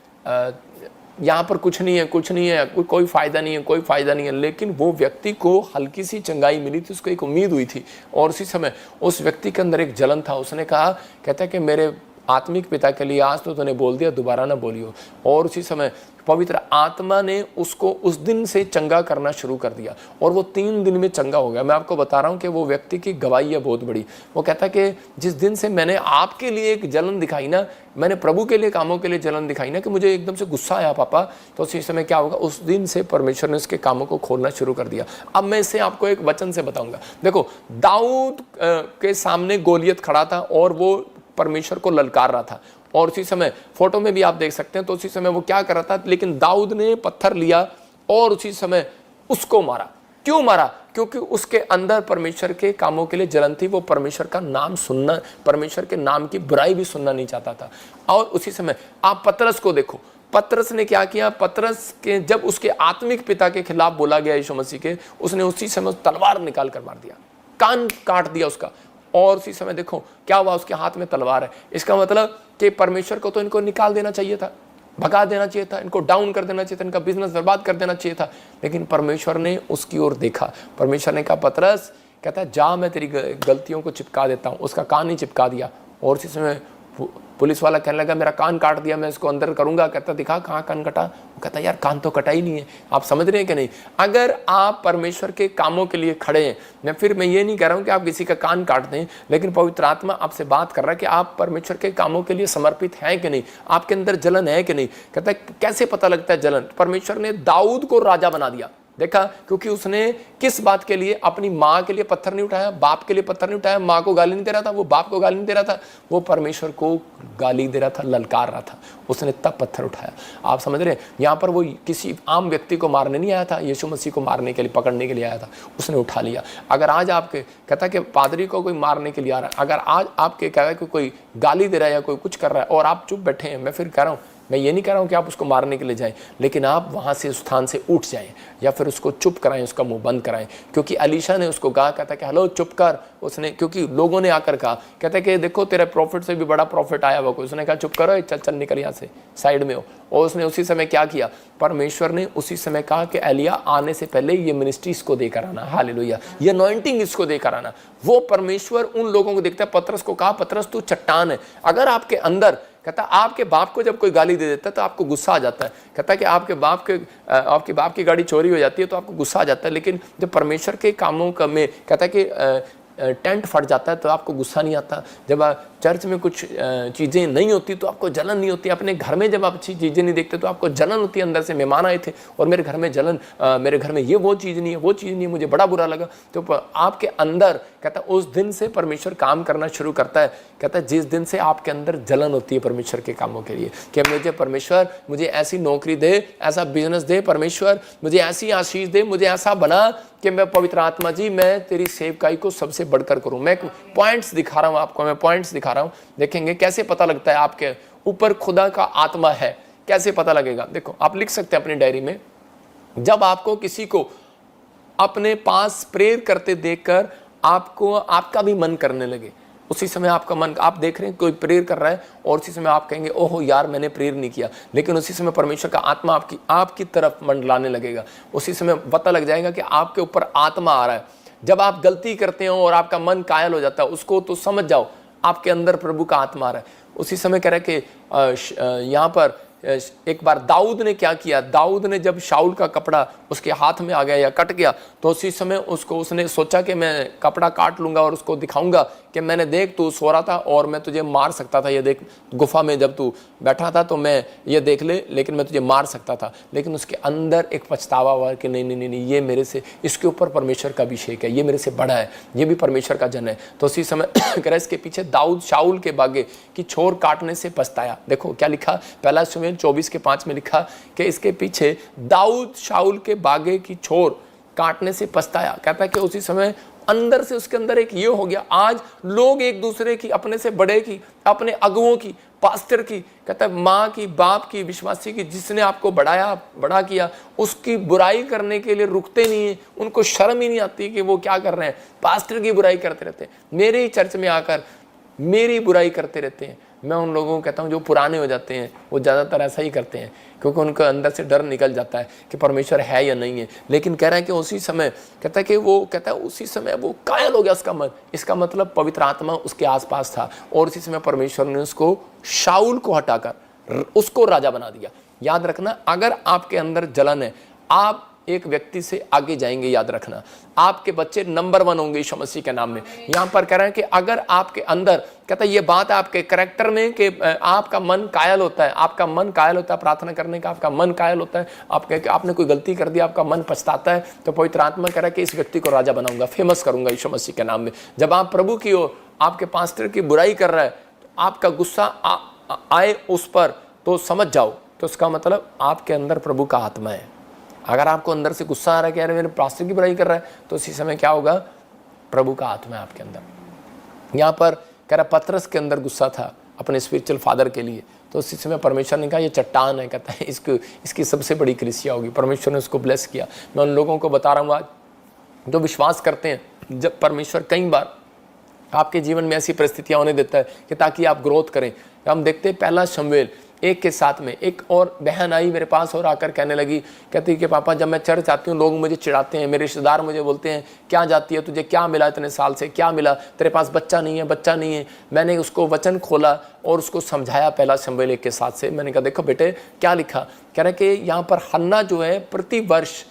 यहाँ पर कुछ नहीं है, कुछ नहीं है, कोई फ़ायदा नहीं है, कोई फ़ायदा नहीं है। लेकिन वो व्यक्ति को हल्की सी चंगाई मिली थी, उसको एक उम्मीद हुई थी, और उसी समय उस व्यक्ति के अंदर एक जलन था। उसने कहा, कहता है कि मेरे आत्मिक पिता के लिए आज तो तूने बोल दिया, दोबारा ना बोलियो। और उसी समय पवित्र आत्मा ने उसको उस दिन से चंगा करना शुरू कर दिया, और वो 3 दिन में चंगा हो गया। मैं आपको बता रहा हूँ कि वो व्यक्ति की गवाही है बहुत बड़ी। वो कहता है कि जिस दिन से मैंने आपके लिए एक जलन दिखाई ना, मैंने प्रभु के लिए कामों के लिए जलन दिखाई ना, कि मुझे एकदम से गुस्सा आया पापा, तो उसी समय क्या होगा, उस दिन से परमेश्वर ने उसके कामों को खोलना शुरू कर दिया। अब मैं इससे आपको एक वचन से बताऊंगा। देखो, दाऊद के सामने गोलियत खड़ा था और वो परमेश्वर को ललकार रहा था, और उसी समय फोटो में भी आप देख सकते हैं, तो उसी समय वो क्या कर रहा था, लेकिन दाऊद ने पत्थर लिया और उसी समय उसको मारा। क्यों मारा? क्योंकि उसके अंदर परमेश्वर के कामों के लिए जलन थी। वो परमेश्वर का नाम सुनना, परमेश्वर के नाम की बुराई भी सुनना नहीं चाहता था। और उसी समय आप पतरस को देखो, पतरस ने क्या किया, पतरस के जब उसके आत्मिक पिता के खिलाफ बोला गया यीशु मसीह के, उसने उसी समय तलवार निकाल कर मार दिया, कान काट दिया उसका। और उसी समय देखो क्या हुआ, उसके हाथ में तलवार है। इसका मतलब कि परमेश्वर को तो इनको निकाल देना चाहिए था, भगा देना चाहिए था, इनको डाउन कर देना चाहिए था, इनका बिजनेस बर्बाद कर देना चाहिए था, लेकिन परमेश्वर ने उसकी ओर देखा। परमेश्वर ने कहा पतरस, कहता है जा मैं तेरी गलतियों को चिपका देता हूँ। उसका कान ही चिपका दिया। और उसी समय पुलिस वाला कहने लगा मेरा कान काट दिया, मैं इसको अंदर करूंगा। कहता दिखा कहाँ कान कटा। वो कहता यार कान तो कटा ही नहीं है। आप समझ रहे हैं कि नहीं? अगर आप परमेश्वर के कामों के लिए खड़े हैं, मैं ये नहीं कह रहा हूँ कि आप किसी का कान काट दें, लेकिन पवित्र आत्मा आपसे बात कर रहा है कि आप परमेश्वर के कामों के लिए समर्पित हैं कि नहीं, आपके अंदर जलन है कि नहीं। कहता है कैसे पता लगता है जलन? परमेश्वर ने दाऊद को राजा बना दिया, देखा, क्योंकि उसने किस बात के लिए, अपनी माँ के लिए पत्थर नहीं उठाया, बाप के लिए पत्थर नहीं उठाया। माँ को गाली नहीं दे रहा था, वो बाप को गाली नहीं दे रहा था, वो परमेश्वर को गाली दे रहा था, ललकार रहा था, उसने तब पत्थर उठाया। आप समझ रहे हैं? यहाँ पर वो किसी आम व्यक्ति को मारने नहीं आया था, यीशु मसीह को मारने के लिए, पकड़ने के लिए आया था, उसने उठा लिया। अगर आज आपके कहता कि पादरी को कोई मारने के लिए आ रहा है, अगर आज आपके कह रहा है कि कोई गाली दे रहा है या कोई कुछ कर रहा है और आप चुप बैठे हैं, मैं फिर कह रहा हूँ, मैं ये नहीं कह रहा हूँ कि आप उसको मारने के लिए जाएं, लेकिन आप वहाँ से उस स्थान से उठ जाएं या फिर उसको चुप कराएं, उसका मुंह बंद कराएं। क्योंकि अलीशा ने उसको कहा, कहता कि हेलो चुप कर। उसने, क्योंकि लोगों ने आकर कहा, कहता कि देखो तेरे प्रॉफिट से भी बड़ा प्रॉफिट आया हुआ कोई। उसने कहा चुप करो, चल चल निकल यहाँ से, साइड में हो। और उसने उसी समय क्या किया, परमेश्वर ने उसी समय कहा कि एलिया आने से पहले ये मिनिस्ट्री इसको देकर आना, हालेलुया, ये अनॉइंटिंग इसको देकर आना। वो परमेश्वर उन लोगों को देखता है। पतरस को कहा, पतरस तू चट्टान है। अगर आपके अंदर, कहता आपके बाप को जब कोई गाली दे देता है तो आपको गुस्सा आ जाता है। कहता कि आपके बाप की गाड़ी चोरी हो जाती है तो आपको गुस्सा आ जाता है, लेकिन जब परमेश्वर के कामों का में, कहता कि टेंट फट जाता है तो आपको गुस्सा नहीं आता। जब चर्च में कुछ चीज़ें नहीं होती तो आपको जलन नहीं होती। अपने घर में जब आप अच्छी चीज़ें नहीं देखते तो आपको जलन होती है। अंदर से मेहमान आए थे और मेरे घर में जलन, मेरे घर में ये वो चीज़ नहीं है, वो चीज़ नहीं है, मुझे बड़ा बुरा लगा। तो आपके अंदर, कहता उस दिन से परमेश्वर काम करना शुरू करता है। कहता है जिस दिन से आपके अंदर जलन होती है परमेश्वर के कामों के लिए, कि मुझे परमेश्वर, मुझे ऐसी नौकरी दे, ऐसा बिजनेस दे, परमेश्वर मुझे ऐसी आशीष दे, मुझे ऐसा बना कि मैं पवित्र आत्मा जी, मैं तेरी सेवकाई को सबसे बढ़कर करूं। मैं पॉइंट्स दिखा रहा हूं आपको, मैं पॉइंट्स दिखा रहा हूं। देखेंगे कैसे पता लगता है आपके ऊपर खुदा का आत्मा है, कैसे पता लगेगा। देखो आप लिख सकते हैं अपनी डायरी में, जब आपको किसी को अपने पास प्रेयर करते देखकर आपको, आपका भी मन करने लगे, उसी समय आपका मन, आप देख रहे हैं कोई प्रेयर कर रहा है और उसी समय आप कहेंगे ओहो यार मैंने प्रेयर नहीं किया, लेकिन उसी समय परमेश्वर का आत्मा आपकी तरफ मंडलाने लगेगा। उसी समय पता लग जाएगा कि आपके ऊपर आत्मा आ रहा है। जब आप गलती करते हो और आपका मन कायल हो जाता है, उसको तो समझ जाओ आपके अंदर प्रभु का आत्मा आ रहा है। उसी समय कह रहा है कि यहाँ पर एक बार दाऊद ने क्या किया, दाऊद ने जब शाऊल का कपड़ा उसके हाथ में आ गया या कट गया तो उसी समय उसने सोचा कि मैं कपड़ा काट लूंगा और उसको दिखाऊंगा कि मैंने, देख तू सो रहा था और मैं तुझे मार सकता था, ये देख गुफा में जब तू बैठा था तो मैं ये देख ले, लेकिन मैं तुझे मार सकता था। लेकिन उसके अंदर एक पछतावा हुआ कि नहीं नहीं नहीं, ये मेरे से, इसके ऊपर परमेश्वर का अभिषेक है, ये मेरे से बड़ा है, ये भी परमेश्वर का जन है। तो उसी समय कह रहा है इसके पीछे दाऊद शाऊल के बागे की छोर काटने से पछताया। देखो क्या लिखा, पहला शमूएल 24:5 में लिखा कि इसके पीछे दाऊद शाऊल के बागे की छोर काटने से पछताया। कहता है कि उसी समय अंदर से उसके अंदर एक ये हो गया, आज लोग एक दूसरे की, अपने से बड़े की, अपने अगुओं की, पास्टर की, कहता है माँ की, बाप की, विश्वासी की, जिसने आपको बड़ा किया, उसकी बुराई करने के लिए रुकते नहीं है। उनको शर्म ही नहीं आती कि वो क्या कर रहे हैं, पास्टर की बुराई करते रहते हैं, मेरे ही चर्च में आकर मेरी बुराई करते रहते हैं। मैं उन लोगों को कहता हूँ जो पुराने हो जाते हैं वो ज़्यादातर ऐसा ही करते हैं, क्योंकि उनके अंदर से डर निकल जाता है कि परमेश्वर है या नहीं है। लेकिन कह रहा है कि उसी समय, कहता है कि वो, कहता है उसी समय वो कायल हो गया उसका मन। इसका मतलब पवित्र आत्मा उसके आसपास था और उसी समय परमेश्वर ने उसको, शाऊल को हटाकर उसको राजा बना दिया। याद रखना, अगर आपके अंदर जलन है, आप एक व्यक्ति से आगे जाएंगे, याद रखना, आपके बच्चे नंबर 1 होंगे यीशु मसीह के नाम में। यहाँ पर कह रहे हैं कि अगर आपके अंदर, कहता है ये बात आपके करैक्टर में कि आपका मन कायल होता है, आपका मन कायल होता है प्रार्थना करने का, आपका मन कायल होता है, आप कह के आपने कोई गलती कर दी, आपका मन पछताता है, तो पवित्र आत्मा कह रहा है कि इस व्यक्ति को राजा बनाऊंगा, फेमस करूंगा यीशु मसीह के नाम में। जब आप प्रभु की ओर, आपके पास्टर की बुराई कर रहा है, तो आपका गुस्सा आए उस पर, तो समझ जाओ, तो उसका मतलब आपके अंदर प्रभु का आत्मा है। अगर आपको अंदर से गुस्सा आ रहा है कि यार मेरे पास्टर की बुराई कर रहा है, तो इसी समय क्या होगा, प्रभु का आत्मा है आपके अंदर। यहाँ पर कह रहा पतरस के अंदर गुस्सा था, अपने स्पिरिचुअल फादर के लिए। तो उसी समय परमेश्वर ने कहा ये चट्टान है, कहता है इसकी सबसे बड़ी कलीसिया होगी। परमेश्वर ने उसको ब्लेस किया। मैं उन लोगों को बता रहा हूँ आज जो विश्वास करते हैं, जब परमेश्वर कई बार आपके जीवन में ऐसी परिस्थितियां होने देता है कि ताकि आप ग्रोथ करें। हम देखते हैं पहला शमूएल 1 के 7 में एक और बहन आई मेरे पास और आकर कहने लगी, कहती कि पापा जब मैं चर्च आती हूँ लोग मुझे चिढ़ाते हैं, मेरे रिश्तेदार मुझे बोलते हैं क्या जाती है, तुझे क्या मिला इतने साल से, क्या मिला, तेरे पास बच्चा नहीं है, बच्चा नहीं है। मैंने उसको वचन खोला और उसको समझाया पहला शमूएल 1 के 7 से। मैंने कहा देखो बेटे क्या लिखा, कह रहे कि यहाँ पर हन्ना जो है प्रति वर्ष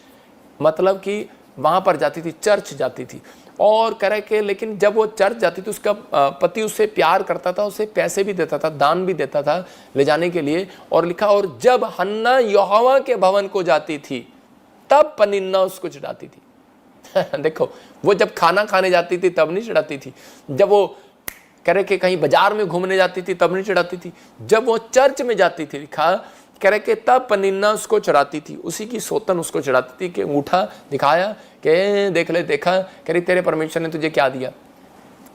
मतलब कि वहाँ पर जाती थी, चर्च जाती थी, और कह रहे कि लेकिन जब वो चर्च जाती थी उसका पति उससे प्यार करता था, उसे पैसे भी देता था, दान भी देता था ले जाने के लिए। और लिखा और जब हन्ना यहोवा के भवन को जाती थी तब पनिन्ना उसको चढ़ाती थी। देखो वो जब खाना खाने जाती थी तब नहीं चढ़ाती थी, जब वो कह रहे कि कहीं बाजार में घूमने जाती थी तब नहीं चढ़ाती थी, जब वो चर्च में जाती थी लिखा कह रहे कि तब पनिन्ना उसको चढ़ाती थी, उसी की सोतन उसको चढ़ाती थी कि अंगूठा दिखाया कि देख ले, देखा कह रही तेरे परमेश्वर ने तुझे क्या दिया,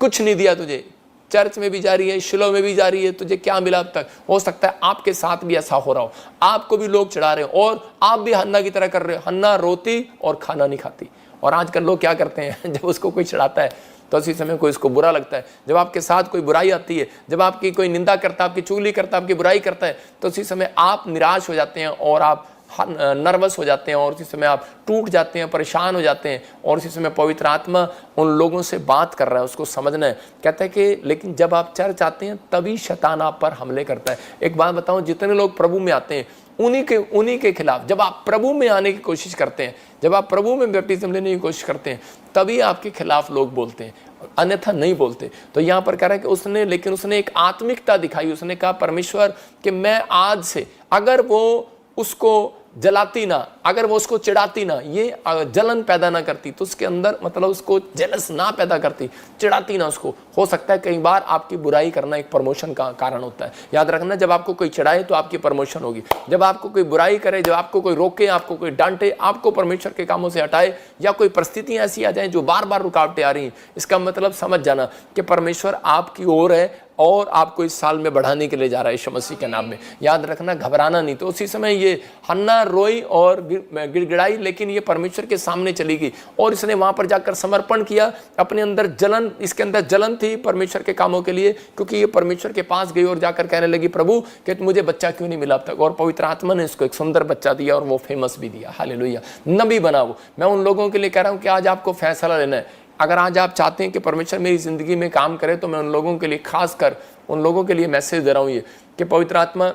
कुछ नहीं दिया तुझे, चर्च में भी जा रही है, शिलो में भी जा रही है, तुझे क्या मिला अब तक। हो सकता है आपके साथ भी ऐसा हो रहा हो, आपको भी लोग चढ़ा रहे हो और आप भी हन्ना की तरह कर रहे हो। हन्ना रोती और खाना नहीं खाती। और आजकल लोग क्या करते हैं, जब उसको कोई चढ़ाता है तो उसी समय कोई इसको बुरा लगता है। जब आपके साथ कोई बुराई आती है, जब आपकी कोई निंदा करता है, आपकी चुगली करता है, आपकी बुराई करता है, तो उसी समय आप निराश हो जाते हैं और आप नर्वस हो जाते हैं और उसी समय आप टूट जाते हैं, परेशान हो जाते हैं। और उसी समय पवित्र आत्मा उन लोगों से बात कर रहा है, उसको समझना है। कहता है कि लेकिन जब आप चर्च आते हैं तभी शैतान आप पर हमले करता है। एक बात बताऊं, जितने लोग प्रभु में आते हैं उन्हीं के खिलाफ जब आप प्रभु में आने की कोशिश करते हैं, जब आप प्रभु में बैप्टिज्म लेने की कोशिश करते हैं, तभी आपके खिलाफ लोग बोलते हैं, अन्यथा नहीं बोलते। तो यहाँ पर कह रहा है कि उसने एक आत्मिकता दिखाई। उसने कहा परमेश्वर कि मैं आज से, अगर वो उसको जलाती ना, अगर वो उसको चिढ़ाती ना, ये जलन पैदा ना करती, तो उसके अंदर मतलब उसको जेलस ना पैदा करती, चिढ़ाती ना उसको, हो सकता है कई बार आपकी बुराई करना एक प्रमोशन का कारण होता है। याद रखना, जब आपको कोई चिढ़ाए तो आपकी प्रमोशन होगी। जब आपको कोई बुराई करे, जब आपको कोई रोके, आपको कोई डांटे, आपको परमेश्वर के कामों से हटाए, या कोई परिस्थितियां ऐसी आ जाएं जो बार बार रुकावटें आ रही हैं, इसका मतलब समझ जाना कि परमेश्वर आपकी ओर है और आपको इस साल में बढ़ाने के लिए जा रहा है यीशु मसीह के नाम में। याद रखना, घबराना नहीं। तो उसी समय ये हन्ना रोई और गिड़गिड़ाई, लेकिन ये परमेश्वर के सामने चली गई और इसने वहां पर जाकर समर्पण किया। अपने अंदर जलन, इसके अंदर जलन थी परमेश्वर के कामों के लिए, क्योंकि ये परमेश्वर के पास गई और जाकर कहने लगी प्रभु कि मुझे बच्चा क्यों नहीं मिला अब तक। और पवित्र आत्मा ने इसको एक सुंदर बच्चा दिया और वो फेमस भी दिया। हालेलुया, नबी बना वो। मैं उन लोगों के लिए कह रहा हूं कि आज आपको फैसला लेना है। अगर आज आप चाहते हैं कि परमेश्वर मेरी ज़िंदगी में काम करे, तो मैं उन लोगों के लिए, खासकर उन लोगों के लिए मैसेज दे रहा हूँ ये कि पवित्र आत्मा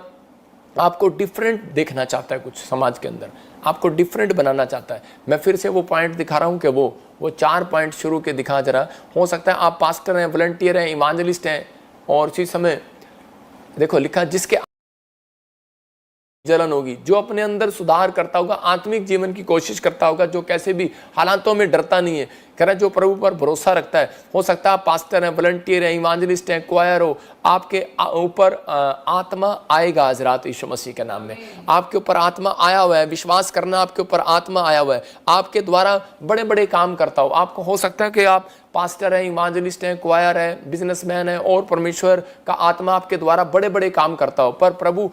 आपको डिफरेंट देखना चाहता है, कुछ समाज के अंदर आपको डिफरेंट बनाना चाहता है। मैं फिर से वो पॉइंट दिखा रहा हूँ कि वो 4 पॉइंट शुरू के दिखा जरा। हो सकता है आप पास्टर हैं, वॉलंटियर हैं, इवांजलिस्ट हैं, और उसी समय देखो लिखा जिसके जलन होगी, जो अपने अंदर सुधार करता होगा, आत्मिक जीवन की कोशिश करता होगा, जो कैसे भी हालातों में डरता नहीं है, कह रहा है जो प्रभु पर भरोसा रखता है। हो सकता है आप पास्टर हैं, वॉलंटियर हैं, इवांजलिस्ट हैं, क्वायर हो, आपके ऊपर आत्मा आएगा आज रात यीशु मसीह के नाम में। आपके ऊपर आत्मा आया हुआ है, विश्वास करना, आपके ऊपर आत्मा आया हुआ है, आपके द्वारा बड़े बड़े काम करता हो। आपको हो सकता है कि आप पास्टर हैं, इवांजलिस्ट हैं, क्वायर हैं, बिजनेसमैन हैं, और परमेश्वर का आत्मा आपके द्वारा बड़े बड़े काम करता हो, पर प्रभु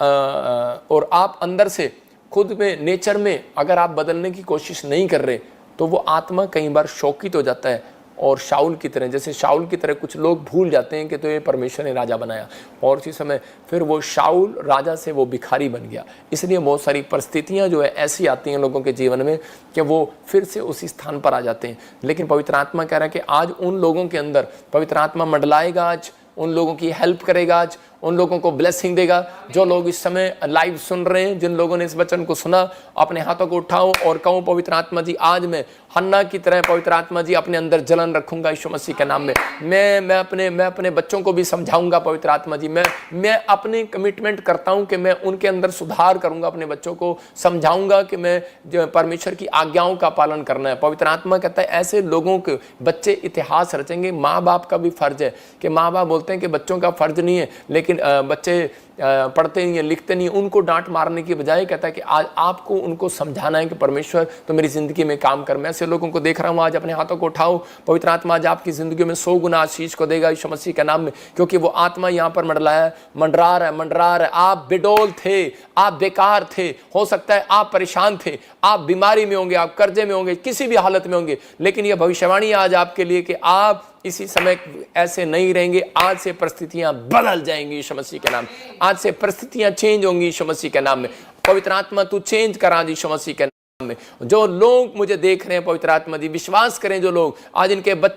और आप अंदर से खुद में, नेचर में अगर आप बदलने की कोशिश नहीं कर रहे, तो वो आत्मा कई बार शौकित हो जाता है। और शाऊल की तरह, जैसे शाऊल की तरह कुछ लोग भूल जाते हैं कि तो ये परमेश्वर ने राजा बनाया, और उसी समय फिर वो शाऊल राजा से वो भिखारी बन गया। इसलिए बहुत सारी परिस्थितियां जो है ऐसी आती हैं लोगों के जीवन में कि वो फिर से उसी स्थान पर आ जाते हैं। लेकिन पवित्र आत्मा कह रहा है कि आज उन लोगों के अंदर पवित्र आत्मा मंडलाएगा, आज उन लोगों की हेल्प करेगा, आज उन लोगों को ब्लेसिंग देगा। जो लोग इस समय लाइव सुन रहे हैं, जिन लोगों ने इस वचन को सुना, अपने हाथों को उठाओ और कहो पवित्र आत्मा जी, आज मैं हन्ना की तरह पवित्र आत्मा जी अपने अंदर जलन रखूंगा यीशु मसीह के नाम में। मैं अपने बच्चों को भी समझाऊंगा पवित्र आत्मा जी। मैं अपनी कमिटमेंट करता हूं कि मैं उनके अंदर सुधार करूंगा, अपने बच्चों को समझाऊंगा कि मैं जो परमेश्वर की आज्ञाओं का पालन करना है। पवित्र आत्मा कहता है ऐसे लोगों के बच्चे इतिहास रचेंगे। माँ बाप का भी फर्ज है कि माँ बाप बोलते हैं कि बच्चों का फर्ज नहीं है, लेकिन बच्चे पढ़ते नहीं है, लिखते नहीं, उनको डांट मारने की बजाय कहता है कि आज आपको उनको समझाना है कि परमेश्वर तो मेरी ज़िंदगी में काम कर। मैं ऐसे लोगों को देख रहा हूँ, आज अपने हाथों को उठाओ, पवित्र आत्मा आज आपकी ज़िंदगी में 100 गुना आशीष को देगा यीशु मसीह के नाम में, क्योंकि वो आत्मा यहाँ पर मंडरा रहा है। आप बेडौल थे, आप बेकार थे, हो सकता है आप परेशान थे, आप बीमारी में होंगे, आप कर्जे में होंगे, किसी भी हालत में होंगे, लेकिन यह भविष्यवाणी आज आपके लिए कि आप इसी समय ऐसे नहीं रहेंगे। आज से परिस्थितियां बदल जाएंगी यीशु मसीह के नाम। आज से परिस्थितियां चेंज होंगी यीशु मसीह के नाम में। पवित्र आत्मा तू चेंज करा यीशु मसीह के नाम में। जो लोग मुझे देख रहे हैं, पवित्र आत्मा दी विश्वास करें, जो लोग आज इनके बच्चों